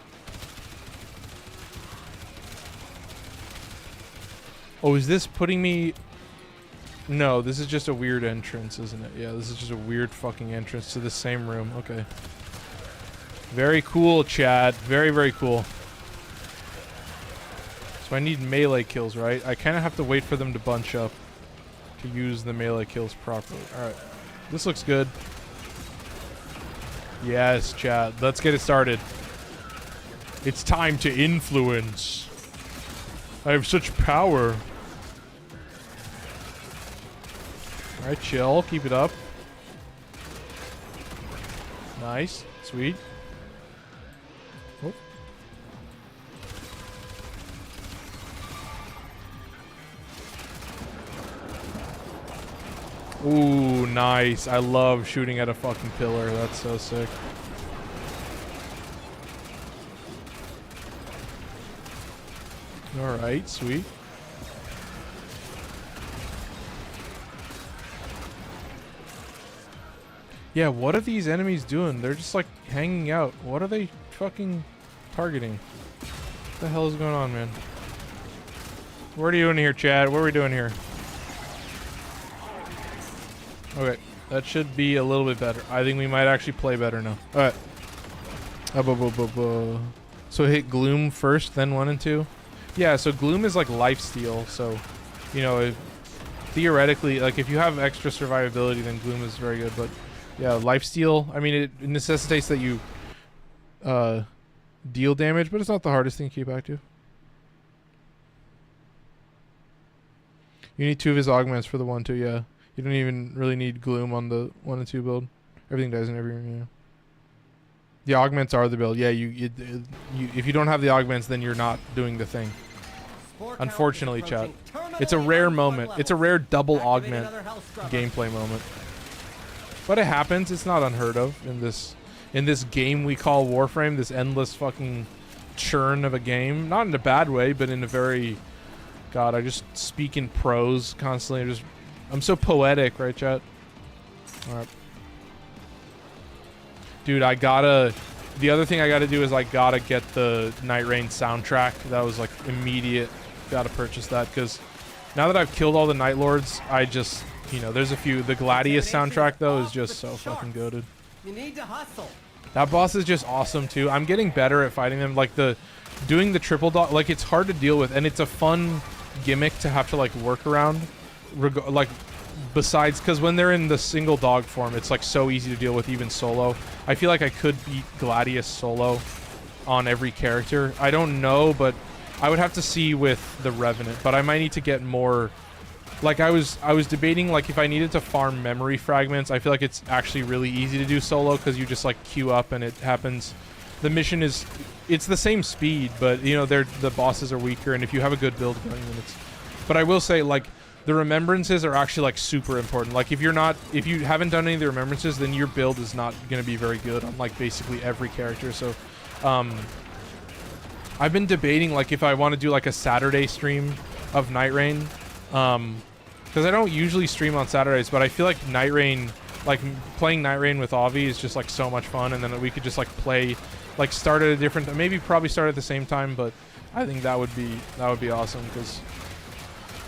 [SPEAKER 1] Oh, is this putting me... No, this is just a weird entrance, isn't it? Yeah, this is just a weird fucking entrance to the same room. Okay. Very cool, Chad. Very, very cool. So I need melee kills, right? I kind of have to wait for them to bunch up to use the melee kills properly. Alright. This looks good. Yes, Chad. Let's get it started. It's time to influence. I have such power. Alright, chill. Keep it up. Nice. Sweet. Oh. Ooh, nice. I love shooting at a fucking pillar. That's so sick. Alright, sweet. Yeah, what are these enemies doing? They're just like hanging out. What are they fucking targeting? What the hell is going on, man? What are you doing here, Chad? What are we doing here? Okay, that should be a little bit better. I think we might actually play better now. Alright. So hit Gloom first, then 1 and 2? Yeah, so Gloom is like lifesteal, so, you know, theoretically, like if you have extra survivability, then Gloom is very good, but yeah, lifesteal, I mean, it necessitates that you deal damage, but it's not the hardest thing to keep active. You need 2 of his augments for the 1-2, yeah. You don't even really need Gloom on the 1 and 2 build. Everything dies in every room, yeah. The augments are the build. Yeah, you if you don't have the augments, then you're not doing the thing. Unfortunately, chat. It's a rare moment. It's a rare double augment gameplay moment. But it happens. It's not unheard of in this game we call Warframe, this endless fucking churn of a game. Not in a bad way, but in a very... God, I just speak in prose constantly. I'm so poetic, right, chat? Alright. Dude, the other thing I gotta do is I gotta get the Night Rain soundtrack. That was like immediate. Gotta purchase that, because now that I've killed all the Night Lords, I just, you know, there's a few. The Gladius soundtrack, though, is just so fucking goated.
[SPEAKER 4] You need to hustle.
[SPEAKER 1] That boss is just awesome, too. I'm getting better at fighting them. Like, doing the triple dog, like, it's hard to deal with, and it's a fun gimmick to have to, like, work around. Like, besides, because when they're in the single dog form, it's like so easy to deal with even solo. I feel like I could beat Gladius solo on every character. I don't know, but I would have to see with the Revenant. But I might need to get more. Like I was debating, like if I needed to farm memory fragments. I feel like it's actually really easy to do solo because you just like queue up and it happens. The mission it's the same speed, but you know the bosses are weaker, and if you have a good build going, then it's. But I will say, like, the remembrances are actually like super important. Like if you haven't done any of the remembrances, then your build is not going to be very good on like basically every character. So I've been debating like if I want to do like a Saturday stream of Night Rain, because I don't usually stream on Saturdays, but I feel like Night Rain, like playing Night Rain with Avi is just like so much fun, and then we could just like play, like start at a different, probably start at the same time, but I think that would be awesome because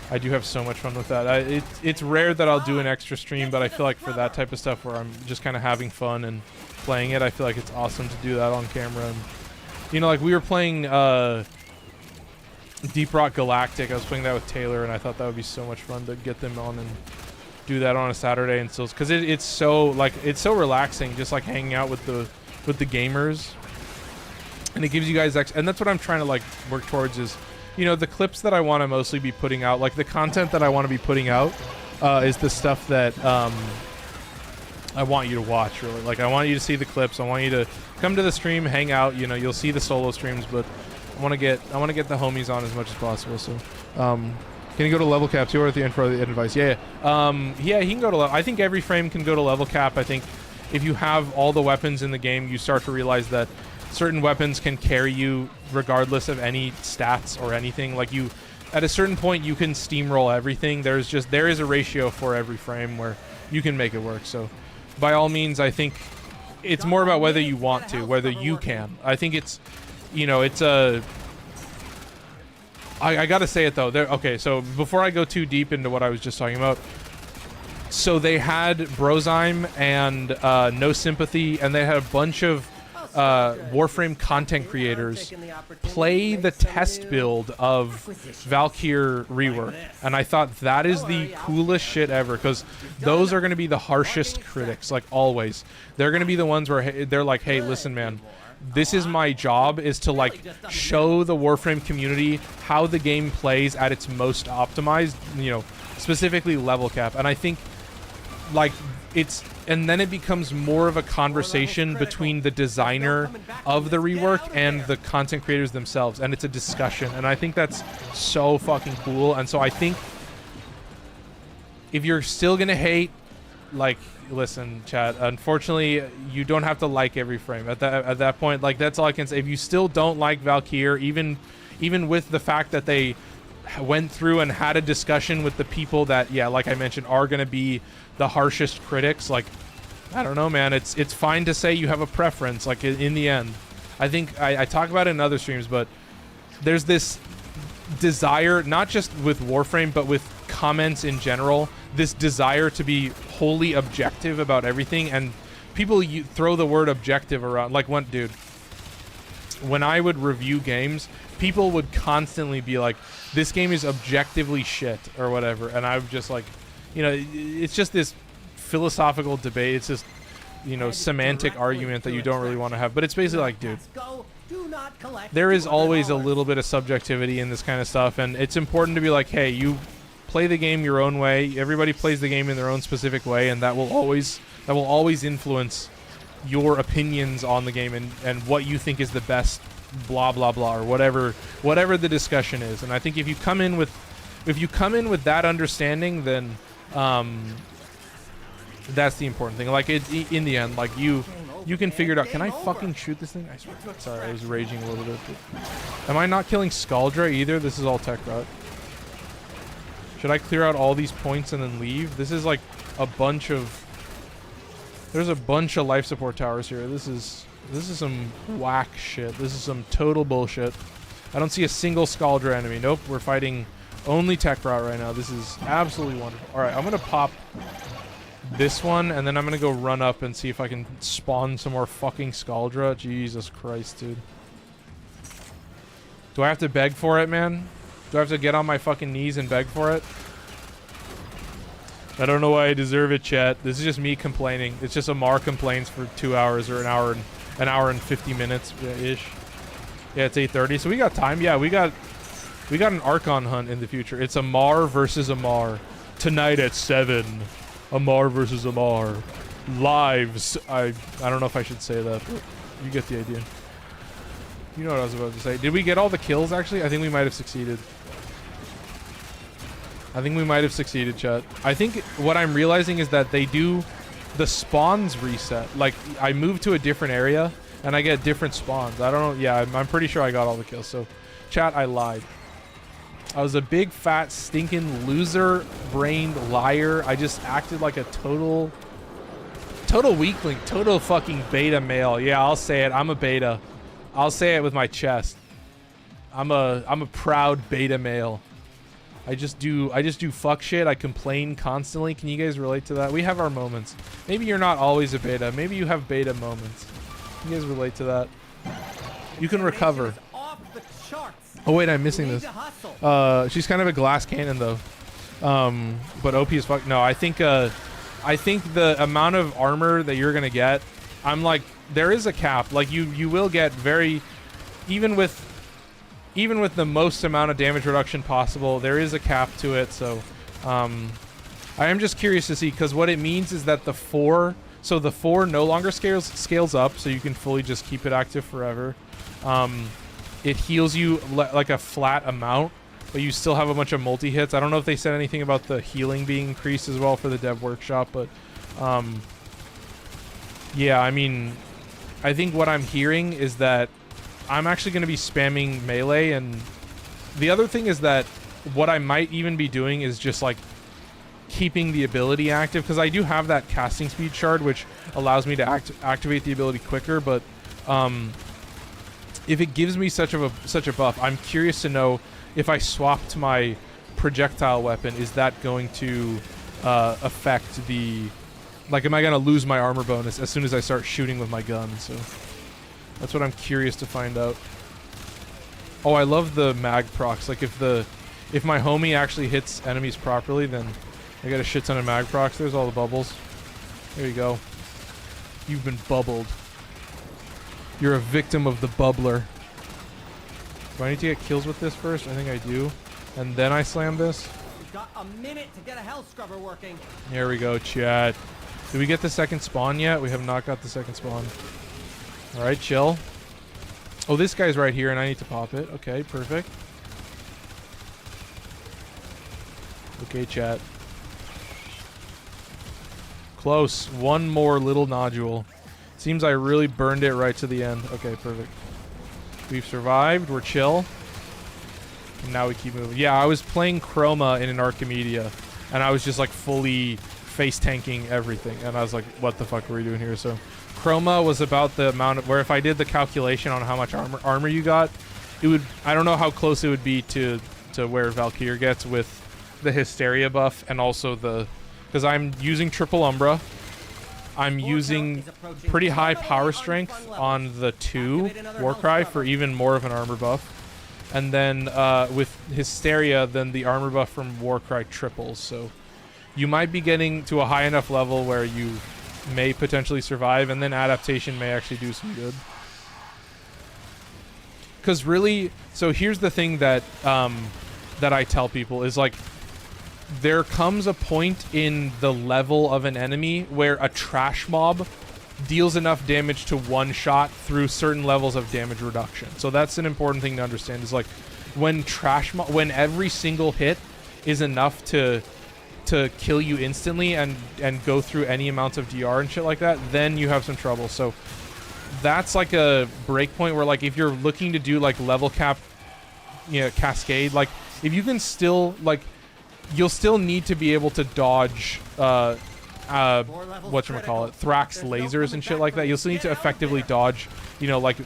[SPEAKER 1] I do have so much fun with that. It's rare that I'll do an extra stream, but I feel like for that type of stuff where I'm just kind of having fun and playing it, I feel like it's awesome to do that on camera. And you know, like we were playing Deep Rock Galactic. I was playing that with Taylor, and I thought that would be so much fun to get them on and do that on a Saturday and still, because it's so relaxing, just like hanging out with the gamers, and it gives you guys and that's what I'm trying to like work towards is, you know, the clips that I want to mostly be putting out, like the content that I want to be putting out, is the stuff that I want you to watch. Really, like I want you to see the clips. I want you to come to the stream, hang out. You know, you'll see the solo streams, but I want to get the homies on as much as possible. So, can you go to level cap too, or at the end for the advice? Yeah, yeah, he can go to level. I think every frame can go to level cap. I think if you have all the weapons in the game, you start to realize that certain weapons can carry you regardless of any stats or anything. Like you, at a certain point, you can steamroll everything. There is a ratio for every frame where you can make it work. So, by all means, I think it's more about whether you want to, whether you can. I think it's, you know, it's a. I gotta say it though. Okay, so before I go too deep into what I was just talking about, so they had Brozyme and No Sympathy, and they had a bunch of Warframe content creators play the test build of Valkyr rework, and I thought that is the coolest shit ever, because those are going to be the harshest critics, like always. They're going to be the ones where they're like, hey, listen, man, this is my job, is to like show the Warframe community how the game plays at its most optimized, you know, specifically level cap. And I think like and then it becomes more of a conversation between the designer of the rework and the content creators themselves, and it's a discussion, and I think that's so fucking cool. And so I think if you're still gonna hate, like, listen, chat, unfortunately you don't have to like every frame at that point. Like, that's all I can say. If you still don't like Valkyr, even with the fact that they went through and had a discussion with the people that, yeah, like I mentioned, are gonna be the harshest critics, like, I don't know, man, it's fine to say you have a preference. Like, in the end, I think I talk about it in other streams, but there's this desire, not just with Warframe but with comments in general, this desire to be wholly objective about everything, and people throw the word objective around. Like, when I would review games, people would constantly be like, this game is objectively shit or whatever, and I'm just like, you know, it's just this philosophical debate. It's just, you know, semantic argument that you don't really want to have. But it's basically like, dude, there is always a little bit of subjectivity in this kind of stuff, and it's important to be like, hey, you play the game your own way. Everybody plays the game in their own specific way, and that will always influence your opinions on the game and what you think is the best blah blah blah, or whatever the discussion is. And I think if you come in with that understanding, then that's the important thing. Like, in the end, like, you can figure it out. Can I fucking shoot this thing? I swear. Sorry, I was raging a little bit. Am I not killing Skaldra either? This is all tech rot. Should I clear out all these points and then leave? This is like a bunch of... There's a bunch of life support towers here. This is some whack shit. This is some total bullshit. I don't see a single Skaldra enemy. Nope, we're fighting only tech rot right now. This is absolutely wonderful. Alright, I'm gonna pop this one, and then I'm gonna go run up and see if I can spawn some more fucking Skaldra. Jesus Christ, dude. Do I have to beg for it, man? Do I have to get on my fucking knees and beg for it? I don't know why I deserve it, chat. This is just me complaining. It's just Amar complains for 2 hours or an hour and 50 minutes ish. Yeah, it's 8:30, so we got time. Yeah, we got an Archon hunt in the future. It's Amar versus Amar tonight at 7. Amar versus Amar lives. I don't know if I should say that, but you get the idea. You know what I was about to say. Did we get all the kills, actually? I think we might have succeeded. Chat. I think what I'm realizing is that the spawns reset. Like, I moved to a different area and I get different spawns. I don't know. Yeah, I'm pretty sure I got all the kills. So, chat, I lied. I was a big, fat, stinking, loser-brained liar. I just acted like a total weakling, total fucking beta male. Yeah, I'll say it. I'm a beta. I'll say it with my chest. I'm a proud beta male. I just do fuck shit. I complain constantly. Can you guys relate to that? We have our moments. Maybe you're not always a beta. Maybe you have beta moments. You guys relate to that? You can recover. Oh wait, I'm missing this. She's kind of a glass cannon though. But OP as fuck. No, I think the amount of armor that you're gonna get, I'm like, there is a cap. Like, you will get very, even with the most amount of damage reduction possible, there is a cap to it. So I am just curious to see, because what it means is that the 4 no longer scales up, so you can fully just keep it active forever. It heals you like a flat amount, but you still have a bunch of multi-hits. I don't know if they said anything about the healing being increased as well for the dev workshop, but yeah, I mean, I think what I'm hearing is that I'm actually going to be spamming melee, and the other thing is that what I might even be doing is just like keeping the ability active, because I do have that casting speed shard which allows me to activate the ability quicker, but if it gives me such a buff, I'm curious to know if I swap to my projectile weapon, is that going to affect the, like, am I going to lose my armor bonus as soon as I start shooting with my gun? So that's what I'm curious to find out. Oh, I love the mag procs. Like, if my homie actually hits enemies properly, then I get a shit ton of mag procs. There's all the bubbles. There you go. You've been bubbled. You're a victim of the bubbler. Do I need to get kills with this first? I think I do. And then I slam this.
[SPEAKER 4] We've got a minute to get a health scrubber working.
[SPEAKER 1] There we go, chat. Did we get the second spawn yet? We have not got the second spawn. Alright, chill. Oh, this guy's right here and I need to pop it. Okay, perfect. Okay, chat. Close. One more little nodule. Seems I really burned it right to the end. Okay, perfect. We've survived. We're chill. And now we keep moving. Yeah, I was playing Chroma in an Archimedia, and I was just like fully face tanking everything. And I was like, what the fuck are we doing here? So Chroma was about the amount of, where if I did the calculation on how much armor you got, it would, I don't know how close it would be to where Valkyr gets with the Hysteria buff, and also the, because I'm using triple Umbra. I'm using pretty high power strength on the 2 Warcry for even more of an armor buff. And then with Hysteria, then the armor buff from Warcry triples. So you might be getting to a high enough level where you may potentially survive, and then adaptation may actually do some good. Because really, so here's the thing that that I tell people is like, there comes a point in the level of an enemy where a trash mob deals enough damage to one-shot through certain levels of damage reduction. So that's an important thing to understand, is like when when every single hit is enough to kill you instantly and go through any amounts of DR and shit like that, then you have some trouble. So that's like a break point where, like, if you're looking to do like level cap, you know, cascade, like if you can still, like, you'll still need to be able to dodge whatchamacallit, Thrax lasers and shit like that. You'll still need to effectively dodge, you know, like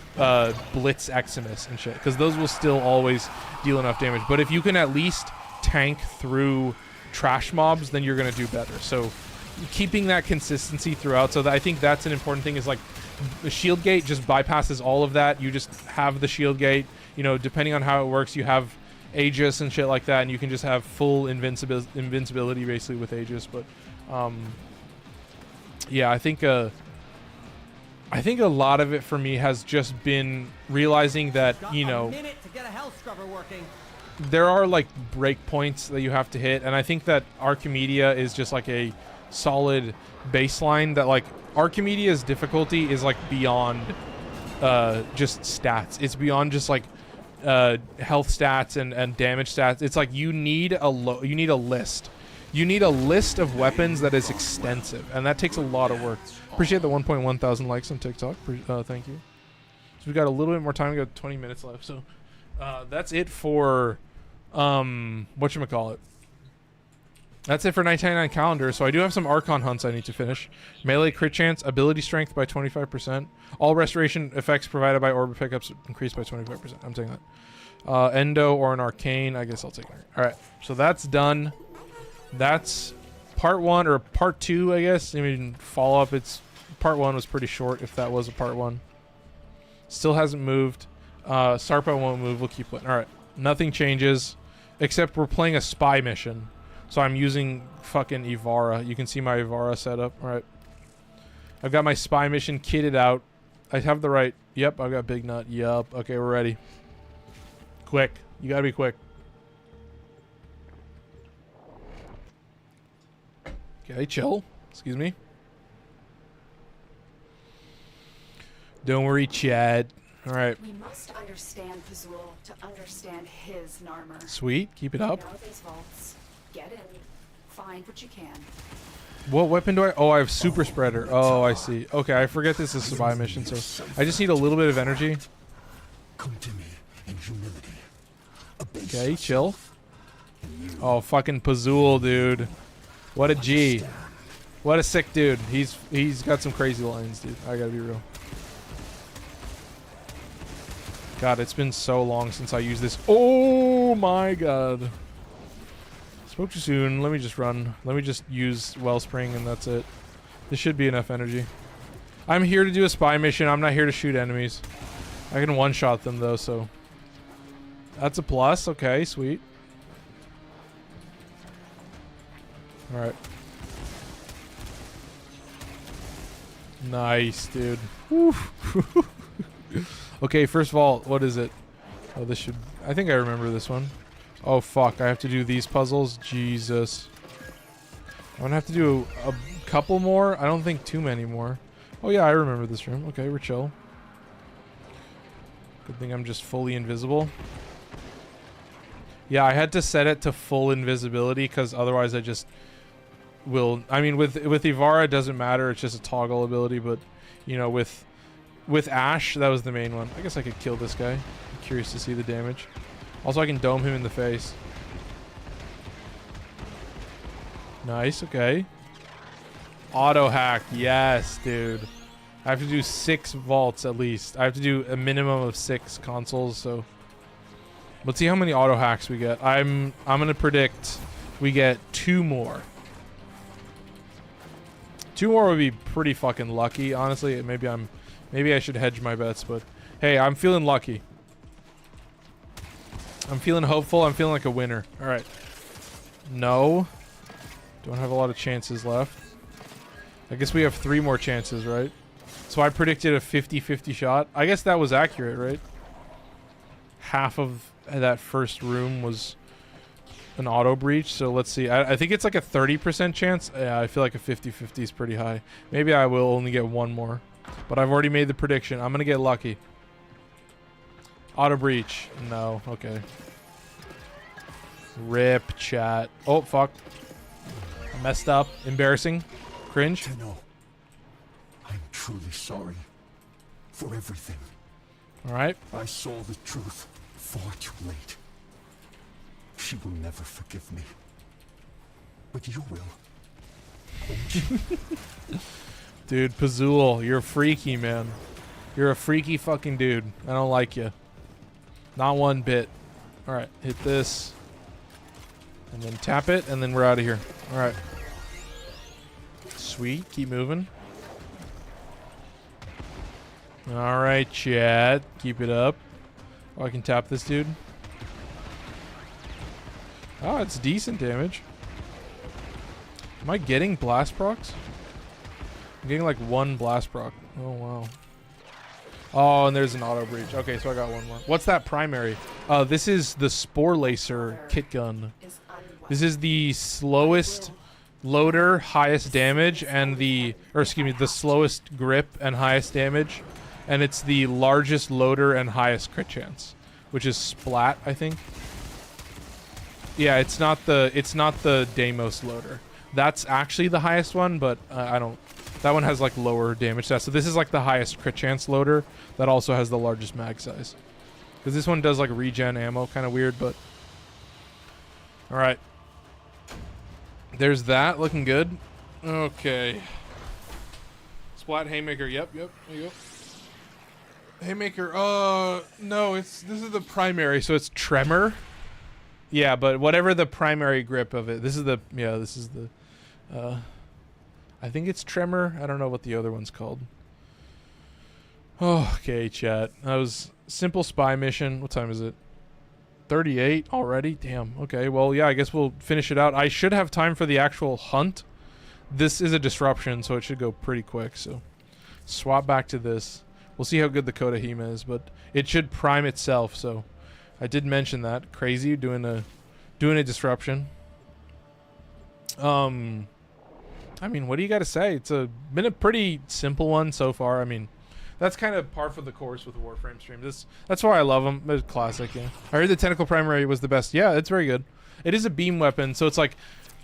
[SPEAKER 1] Blitz Eximus and shit, because those will still always deal enough damage. But if you can at least tank through trash mobs, then you're gonna do better. So keeping that consistency throughout, so that I think that's an important thing, is like the shield gate just bypasses all of that. You just have the shield gate, you know, depending on how it works, you have Aegis and shit like that, and you can just have full invincibility basically with Aegis. But yeah, I think a lot of it for me has just been realizing that, you know, there are like break points that you have to hit, and I think that Archimedia is just like a solid baseline, that like Archimedia's difficulty is like beyond just stats. It's beyond just like health stats and damage stats. It's like you need a list. You need a list of weapons that is extensive, and that takes a lot of work. Appreciate the 1.1 thousand likes on TikTok. Thank you. So we got a little bit more time. We got 20 minutes left. So that's it for whatchamacallit. That's it for 1999 calendar. So I do have some Archon hunts I need to finish. Melee crit chance, ability strength by 25%. All restoration effects provided by Orb pickups increased by 25%. I'm taking that. Endo or an Arcane. I guess I'll take it. All right. So that's done. That's part 1, or part 2, I guess. I mean, follow up. It's part 1 was pretty short, if that was a part 1. Still hasn't moved. Sarpa won't move. We'll keep playing. All right. Nothing changes, except we're playing a spy mission. So I'm using fucking Ivara. You can see my Ivara setup. All right. I've got my spy mission kitted out. I have the right. Yep, I've got Big Nut. Yup. Okay, we're ready. Quick. You gotta be quick. Okay, chill. Excuse me. Don't worry, Chad. All right.
[SPEAKER 6] We must understand Pazul to understand his Narmer.
[SPEAKER 1] Sweet. Keep it up.
[SPEAKER 6] Know these vaults. Get in. Find what you can.
[SPEAKER 1] What weapon do I... Oh, I have Super Spreader. Oh, I see. Okay, I forget this is a spy mission, so I just need a little bit of energy.
[SPEAKER 5] Come to me in humility.
[SPEAKER 1] Okay, chill. Oh, fucking Pazul, dude. What a G. What a sick dude. He's got some crazy lines, dude. I gotta be real. God, it's been so long since I used this. Oh my god. Spoke too soon. Let me just run. Let me just use Wellspring and that's it. This should be enough energy. I'm here to do a spy mission. I'm not here to shoot enemies. I can one-shot them though, so... That's a plus. Okay, sweet. Alright. Nice, dude. Woo. Okay, first of all, what is it? Oh, this should... I think I remember this one. Oh, fuck. I have to do these puzzles? Jesus. I'm gonna have to do a couple more. I don't think too many more. Oh, yeah, I remember this room. Okay, we're chill. Good thing I'm just fully invisible. Yeah, I had to set it to full invisibility because otherwise I just will... I mean, with Ivara, it doesn't matter. It's just a toggle ability, but, you know, with Ash, that was the main one. I guess I could kill this guy. I'm curious to see the damage. Also, I can dome him in the face. Nice, okay. Auto hack, yes, dude. I have to do 6 vaults at least. I have to do a minimum of 6 consoles, so... Let's see how many auto hacks we get. I'm gonna predict we get 2 more. 2 more would be pretty fucking lucky, honestly. Maybe I should hedge my bets, but hey, I'm feeling lucky. I'm feeling hopeful. I'm feeling like a winner. All right. No. Don't have a lot of chances left. I guess we have 3 more chances, right? So I predicted a 50-50 shot. I guess that was accurate, right? Half of that first room was an auto breach. So let's see. I think it's like a 30% chance. Yeah, I feel like a 50-50 is pretty high. Maybe I will only get 1 more. But I've already made the prediction. I'm going to get lucky. Auto breach. No. Okay. Rip, chat. Oh, fuck. I messed up. Embarrassing. Cringe.
[SPEAKER 5] Tenno, I'm truly sorry for everything.
[SPEAKER 1] All right.
[SPEAKER 5] I saw the truth far too late. She will never forgive me. But you will. Won't you?
[SPEAKER 1] Dude, Pazul, you're freaky, man. You're a freaky fucking dude. I don't like you. Not one bit. All right, hit this. And then tap it, and then we're out of here. All right. Sweet, keep moving. All right, chat. Keep it up. Oh, I can tap this dude. Oh, it's decent damage. Am I getting blast procs? I'm getting like 1 blast proc. Oh, wow. Oh, and there's an auto breach. Okay, so I got 1 more. What's that primary? This is the Spore Lacer kit gun. This is the slowest loader, highest damage, and the slowest grip and highest damage. And it's the largest loader and highest crit chance, which is Splat, I think. Yeah, it's not the Deimos loader. That's actually the highest one, but I don't... That one has like lower damage stats. So this is like the highest crit chance loader that also has the largest mag size. Because this one does like regen ammo, kind of weird, but... Alright. There's that, looking good. Okay. Splat Haymaker, yep, there you go. Haymaker, no, this is the primary, so it's Tremor. Yeah, but whatever the primary grip of it, this is the I think it's Tremor. I don't know what the other one's called. Oh, okay, chat. That was simple spy mission. What time is it? 38 already? Damn. Okay, well, yeah, I guess we'll finish it out. I should have time for the actual hunt. This is a disruption, so it should go pretty quick, so swap back to this. We'll see how good the Coda Hema is, but it should prime itself, so I did mention that. Crazy doing a disruption. I mean, what do you got to say? It's been a pretty simple one so far. I mean, that's kind of par for the course with the Warframe stream. That's why I love them. It's classic, yeah. I heard the Tentacle Primary was the best. Yeah, it's very good. It is a beam weapon, so it's like,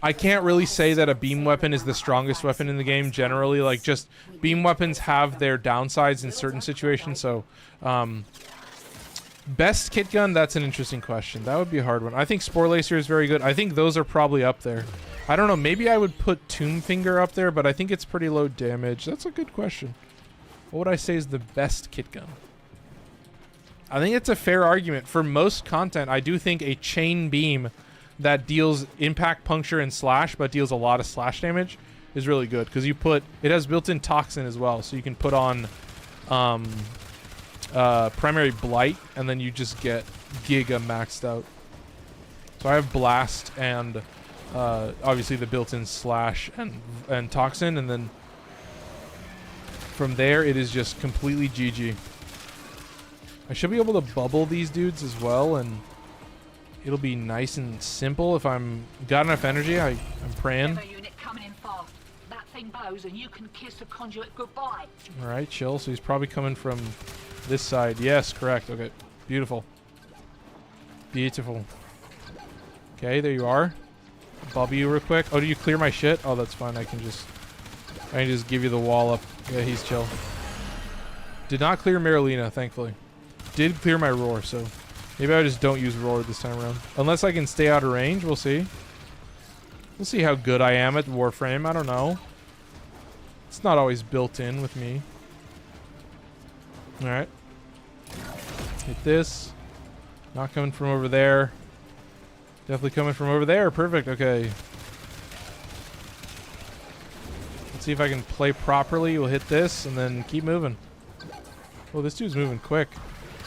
[SPEAKER 1] I can't really say that a beam weapon is the strongest weapon in the game generally. Like, just beam weapons have their downsides in certain situations, so... Best kit gun? That's an interesting question. That would be a hard one. I think Spore Lacer is very good. I think those are probably up there. I don't know. Maybe I would put Tomb Finger up there, but I think it's pretty low damage. That's a good question. What would I say is the best kit gun? I think it's a fair argument. For most content, I do think a chain beam that deals impact, puncture, and slash, but deals a lot of slash damage is really good. Because it has built-in toxin as well, so you can put on... primary blight, and then you just get giga maxed out. So I have blast and obviously the built-in slash and toxin, and then from there it is just completely GG. I should be able to bubble these dudes as well, and it'll be nice and simple if I'm got enough energy. I'm praying.
[SPEAKER 7] Demo unit coming in fast. That thing bows and you can kiss the conduit goodbye.
[SPEAKER 1] All right, chill. So he's probably coming from this side. Yes, correct. Okay, beautiful. Beautiful. Okay, there you are. Bubble you real quick. Oh, do you clear my shit? Oh, that's fine. I can just give you the wall up. Yeah, he's chill. Did not clear Marilena, thankfully. Did clear my roar, so maybe I just don't use roar this time around. Unless I can stay out of range, we'll see. We'll see how good I am at Warframe. I don't know. It's not always built in with me. All right. Hit this. Not coming from over there. Definitely coming from over there. Perfect. Okay. Let's see if I can play properly. We'll hit this and then keep moving. Oh, this dude's moving quick.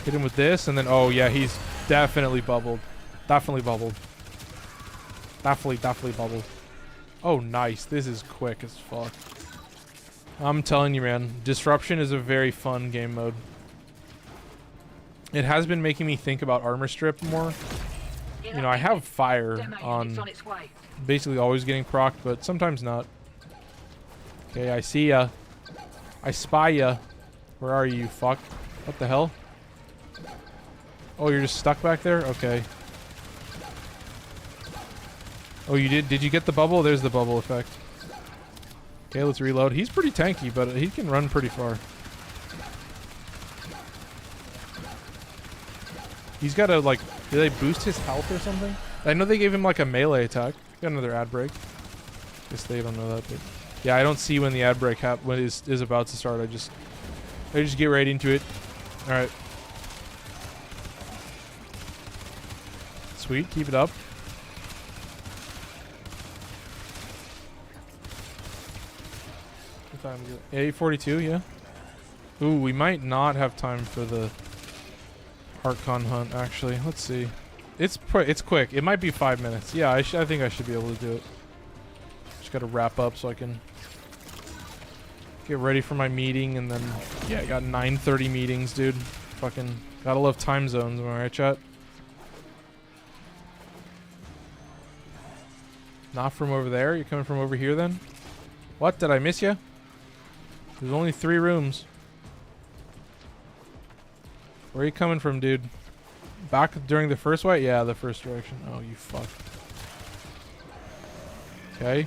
[SPEAKER 1] Hit him with this and then, oh yeah, he's definitely bubbled. Definitely bubbled. Definitely bubbled. Oh, nice. This is quick as fuck. I'm telling you, man. Disruption is a very fun game mode. It has been making me think about armor strip more. You know, I have fire on basically always getting procced, but sometimes not. Okay, I see ya. I spy ya. Where are you, fuck? What the hell? Oh, you're just stuck back there? Okay. Oh, you did? Did you get the bubble? There's the bubble effect. Okay, let's reload. He's pretty tanky, but he can run pretty far. He's got to, like, did they boost his health or something? I know they gave him, like, a melee attack. Got another ad break. Guess they don't know that, but... Yeah, I don't see when the ad break when it is about to start. I just get right into it. Alright. Sweet, keep it up. What time is it? 8:42, yeah. Ooh, we might not have time for the Archon hunt, actually. Let's see. It's quick. It might be 5 minutes. Yeah, I think I should be able to do it. Just gotta wrap up so I can get ready for my meeting, and then yeah, I got 9:30 meetings, dude. Fucking gotta love time zones, am I right, chat? Not from over there. You're coming from over here, then? What? Did I miss you? There's only 3 rooms. Where are you coming from, dude? Back during the first way? Yeah, the first direction. Oh, you fuck. Okay.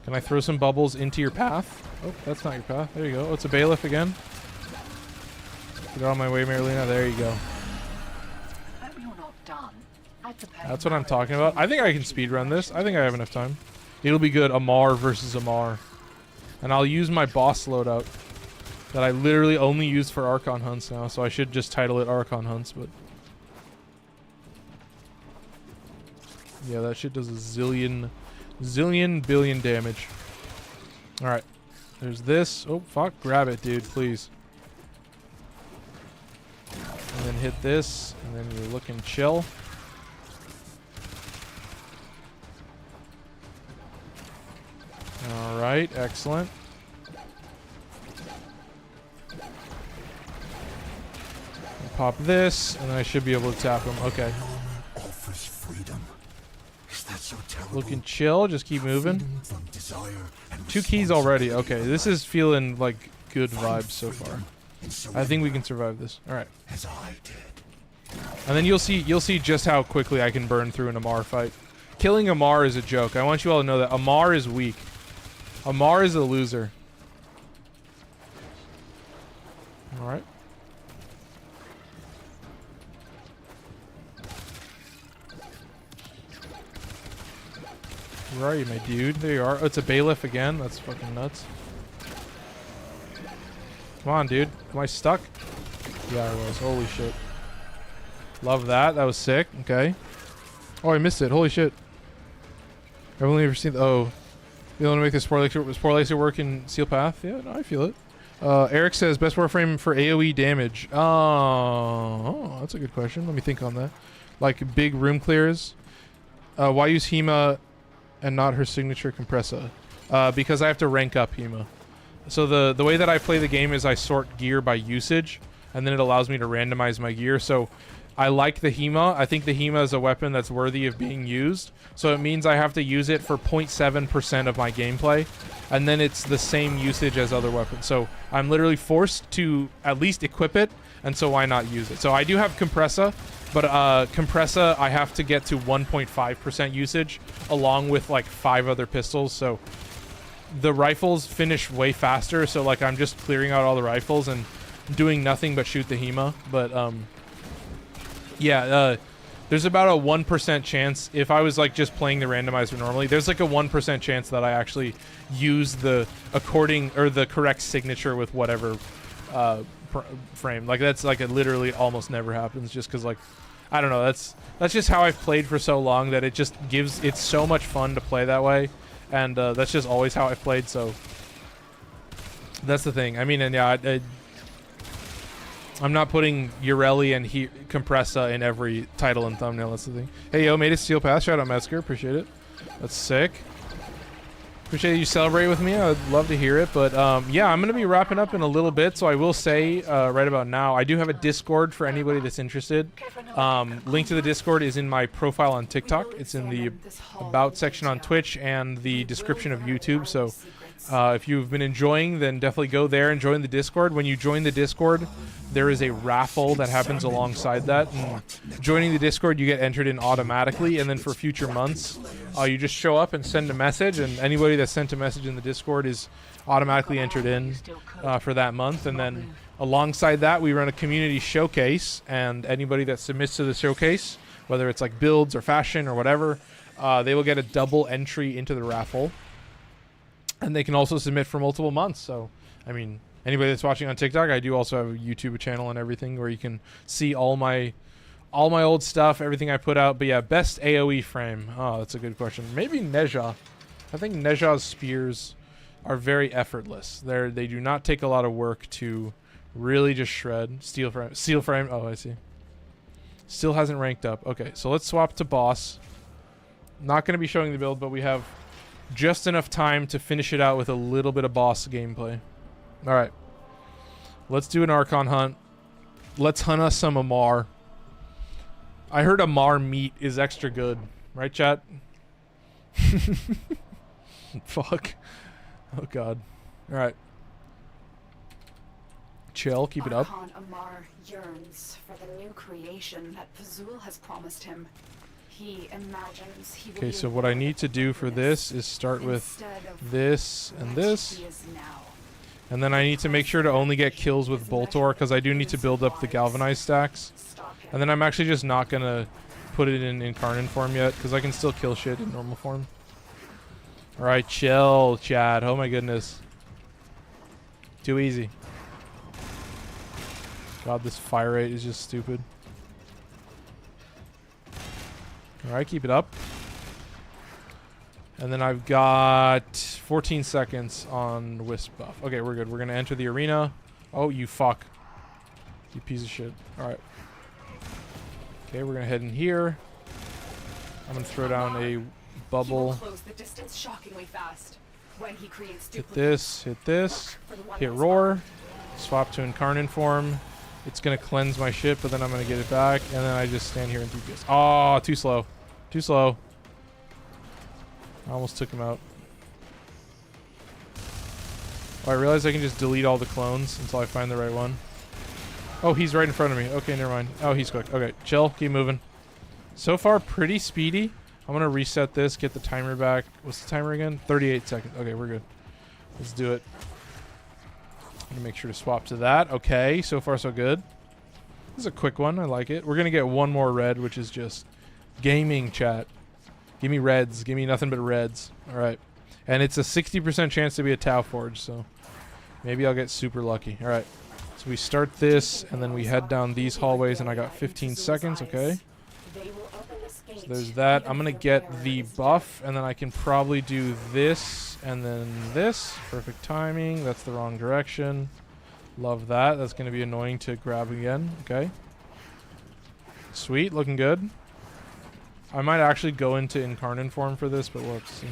[SPEAKER 1] Can I throw some bubbles into your path? Oh, that's not your path. There you go. Oh, it's a bailiff again. Get out of my way, Marilena. There you go.
[SPEAKER 7] Hope you're not done.
[SPEAKER 1] That's what I'm talking about. I think I can speedrun this. I think I have enough time. It'll be good. Amar versus Amar. And I'll use my boss loadout that I literally only use for Archon hunts now, so I should just title it Archon hunts, but... Yeah, that shit does a zillion billion damage. Alright. There's this. Oh, fuck. Grab it, dude, please. And then hit this, and then you're looking chill. Alright, excellent. Pop this, and then I should be able to tap him. Okay.
[SPEAKER 5] Offers freedom. Is that so terrible?
[SPEAKER 1] Looking chill, just keep moving.
[SPEAKER 5] Freedom from desire and
[SPEAKER 1] 2 keys already. Okay, this is feeling like good vibes so far. I think we can survive this. Alright.
[SPEAKER 5] As I did.
[SPEAKER 1] And then you'll see just how quickly I can burn through an Amar fight. Killing Amar is a joke. I want you all to know that Amar is weak. Amar is a loser. Alright. Where are you, my dude? There you are. Oh, it's a bailiff again. That's fucking nuts. Come on, dude. Am I stuck? Yeah, I was. Holy shit. Love that. That was sick. Okay. Oh, I missed it. Holy shit. I've only ever seen... Oh. You want to make the Spore Laser work in Seal Path? Yeah, no, I feel it. Eric says, best Warframe for AoE damage. Oh, that's a good question. Let me think on that. Like, big room clears. Why use Hema and not her signature Kompressa? Because I have to rank up Hema. So the way that I play the game is I sort gear by usage, and then it allows me to randomize my gear. So I like the Hema. I think the Hema is a weapon that's worthy of being used. So it means I have to use it for 0.7% of my gameplay, and then it's the same usage as other weapons. So I'm literally forced to at least equip it, and so why not use it? So I do have Kompressa, but Kompressa I have to get to 1.5% usage along with like 5 other pistols. So the rifles finish way faster. So like I'm just clearing out all the rifles and doing nothing but shoot the Hema. But yeah, there's about a 1% chance, if I was like just playing the randomizer normally, there's like a 1% chance that I actually use the correct signature with whatever frame. Like that's like it literally almost never happens, just because like I don't know, that's just how I've played for so long that it's so much fun to play that way, and that's just always how I've played. So that's the thing. I mean, and yeah, I'm not putting Yareli and Kompressa in every title and thumbnail. That's the thing. Hey, yo, made a steel pass. Shout out Metzger. Appreciate it. That's sick. Appreciate you celebrate with me. I'd love to hear it. But yeah, I'm going to be wrapping up in a little bit. So I will say right about now, I do have a Discord for anybody that's interested. Link to the Discord is in my profile on TikTok. It's in the About section on Twitch and the description of YouTube. So if you've been enjoying, then definitely go there and join the Discord. When you join the Discord, there is a raffle that happens alongside that. And joining the Discord, you get entered in automatically. And then for future months, you just show up and send a message. And anybody that sent a message in the Discord is automatically entered in for that month. And then alongside that, we run a community showcase. And anybody that submits to the showcase, whether it's like builds or fashion or whatever, they will get a double entry into the raffle. And they can also submit for multiple months. So, I mean, anybody that's watching on TikTok, I do also have a YouTube channel and everything where you can see all my old stuff, everything I put out. But yeah, best AoE frame. Oh, that's a good question. Maybe Neja. I think Neja's spears are very effortless. They do not take a lot of work to really just shred. Steel frame. Oh, I see. Still hasn't ranked up. Okay, so let's swap to boss. Not going to be showing the build, but we have just enough time to finish it out with a little bit of boss gameplay. Alright. Let's do an Archon hunt. Let's hunt us some Amar. I heard Amar meat is extra good. Right, chat? Fuck. Oh, God. Alright. Chill. Keep it up.
[SPEAKER 6] Archon Amar yearns for the new creation that Pazul has promised him. He imagines he will
[SPEAKER 1] Okay, so what I need to do for this is start with this and this. And then I need to make sure to only get kills with Boltor, because I do need to build up the galvanized stacks. And then I'm actually just not going to put it in Incarnate form yet, because I can still kill shit in normal form. Alright, chill, chat. Oh my goodness. Too easy. God, this fire rate is just stupid. Alright, keep it up. And then I've got 14 seconds on Wisp buff. Okay, we're good. We're going to enter the arena. Oh, you fuck. You piece of shit. Alright. Okay, we're going to head in here. I'm going to throw down a bubble. Hit this, hit roar. Swap to Incarnate form. It's going to cleanse my shit, but then I'm going to get it back. And then I just stand here and DPS. Oh, too slow. Too slow. I almost took him out. Oh, I realized I can just delete all the clones until I find the right one. Oh, he's right in front of me. Okay, never mind. Oh, he's quick. Okay, chill. Keep moving. So far, pretty speedy. I'm going to reset this, get the timer back. What's the timer again? 38 seconds. Okay, we're good. Let's do it. I'm going to make sure to swap to that. Okay, so far so good. This is a quick one. I like it. We're going to get one more red, which is just gaming, chat. Give me reds. Give me nothing but reds. All right. And it's a 60% chance to be a Tau Forge, so maybe I'll get super lucky. All right. So we start this, and then we head down these hallways, and I got 15 seconds. Okay. So there's that. I'm going to get the buff, and then I can probably do this and then this. Perfect timing. That's the wrong direction. Love that. That's going to be annoying to grab again. Okay. Sweet. Looking good. I might actually go into Incarnate form for this, but we'll have to see.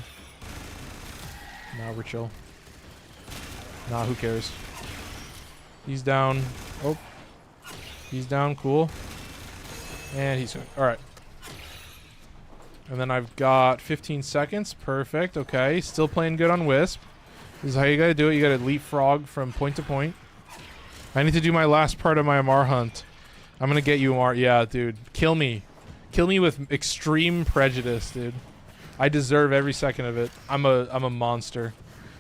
[SPEAKER 1] Nah, we're chill. Nah, who cares? He's down. Oh. He's down, cool. And he's hooked. Alright. And then I've got 15 seconds. Perfect. Okay. Still playing good on Wisp. This is how you gotta do it. You gotta leapfrog from point to point. I need to do my last part of my Amar hunt. I'm gonna get you, Amar. Yeah, dude. Kill me. Kill me with extreme prejudice, dude. I deserve every second of it. I'm a monster.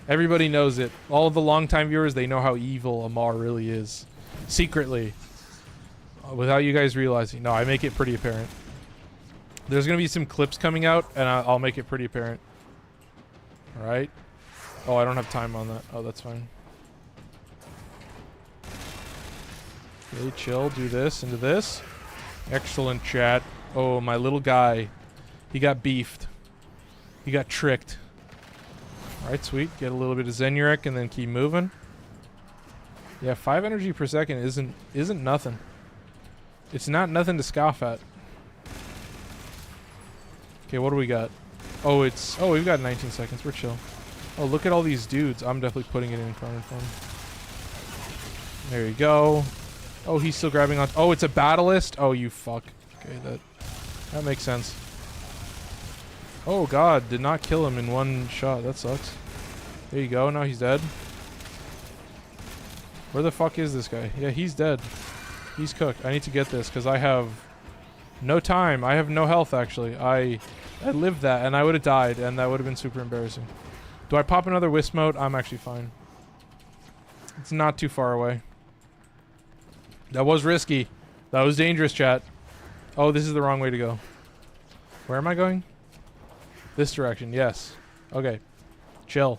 [SPEAKER 1] Everybody knows it. All of the longtime viewers, they know how evil Amar really is. Secretly. Without you guys realizing. No, I make it pretty apparent. There's going to be some clips coming out, and I'll make it pretty apparent. Alright. Oh, I don't have time on that. Oh, that's fine. Okay, chill. Do this into this. Excellent, chat. Oh, my little guy. He got beefed. He got tricked. Alright, sweet. Get a little bit of Zenuric and then keep moving. Yeah, 5 energy per second isn't nothing. It's not nothing to scoff at. Okay, what do we got? Oh, we've got 19 seconds. We're chill. Oh, look at all these dudes. I'm definitely putting it in front of him. There you go. Oh, he's still grabbing on. Oh, it's a Battlist? Oh, you fuck. Okay, that makes sense. Oh, God. Did not kill him in one shot. That sucks. There you go. Now he's dead. Where the fuck is this guy? Yeah, he's dead. He's cooked. I need to get this because I have no time. I have no health, actually. I lived that, and I would have died, and that would have been super embarrassing. Do I pop another Wisp mode? I'm actually fine. It's not too far away. That was risky. That was dangerous, chat. Oh, this is the wrong way to go. Where am I going? This direction, yes. Okay. Chill.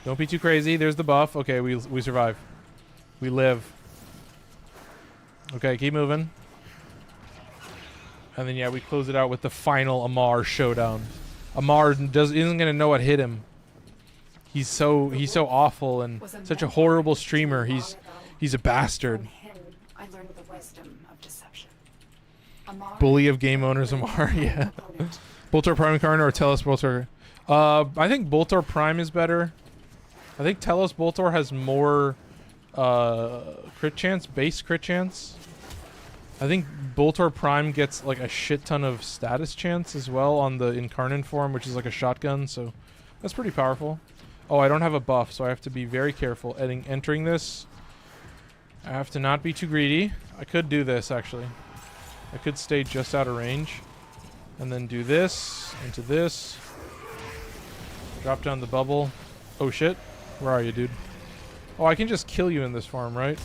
[SPEAKER 1] Don't be too crazy. There's the buff. Okay, we survive. We live. Okay, keep moving. And then, yeah, we close it out with the final Amar showdown. Amar isn't gonna know what hit him. He's so awful and such a horrible streamer. He's a bastard.
[SPEAKER 6] I learned the wisdom of deception.
[SPEAKER 1] Bully of game owners, Amar. Yeah. Boltor Prime Karn or Telos Boltor? I think Boltor Prime is better. I think Telos Boltor has more crit chance, base crit chance. I think Boltor Prime gets like a shit ton of status chance as well on the Incarnate form, which is like a shotgun, so that's pretty powerful. Oh, I don't have a buff, so I have to be very careful entering this. I have to not be too greedy. I could do this, actually. I could stay just out of range. And then do this, into this. Drop down the bubble. Oh, shit. Where are you, dude? Oh, I can just kill you in this farm, right?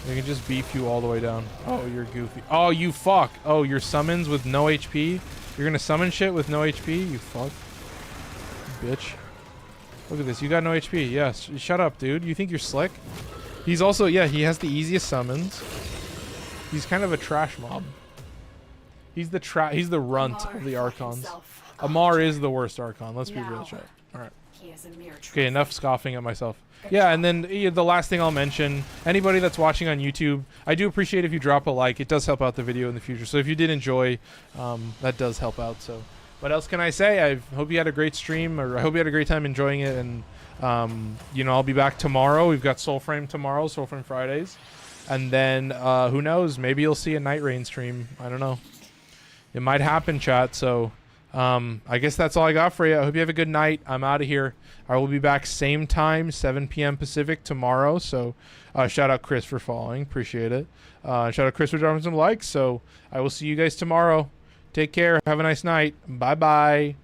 [SPEAKER 1] I can just beef you all the way down. Oh, you're goofy. Oh, you fuck. Oh, your summons with no HP? You're gonna summon shit with no HP? You fuck. Bitch. Look at this. You got no HP. Yes. Shut up, dude. You think you're slick? He's also, yeah, he has the easiest summons. He's kind of a trash mob. He's the runt of the Archons. Amar is the worst Archon. Let's be real, chat. Alright. Okay, enough scoffing at myself. Yeah, and then the last thing I'll mention, anybody that's watching on YouTube, I do appreciate if you drop a like. It does help out the video in the future. So if you did enjoy, that does help out. So what else can I say? I hope you had a great stream, or I hope you had a great time enjoying it. And, you know, I'll be back tomorrow. We've got Soulframe tomorrow, Soulframe Fridays. And then, who knows? Maybe you'll see a Night Rain stream. I don't know. It might happen, chat. So I guess that's all I got for you. I hope you have a good night. I'm out of here. I will be back same time, 7 p.m. Pacific tomorrow. So shout out Chris for following. Appreciate it. Shout out Chris for dropping some likes. So I will see you guys tomorrow. Take care. Have a nice night. Bye-bye.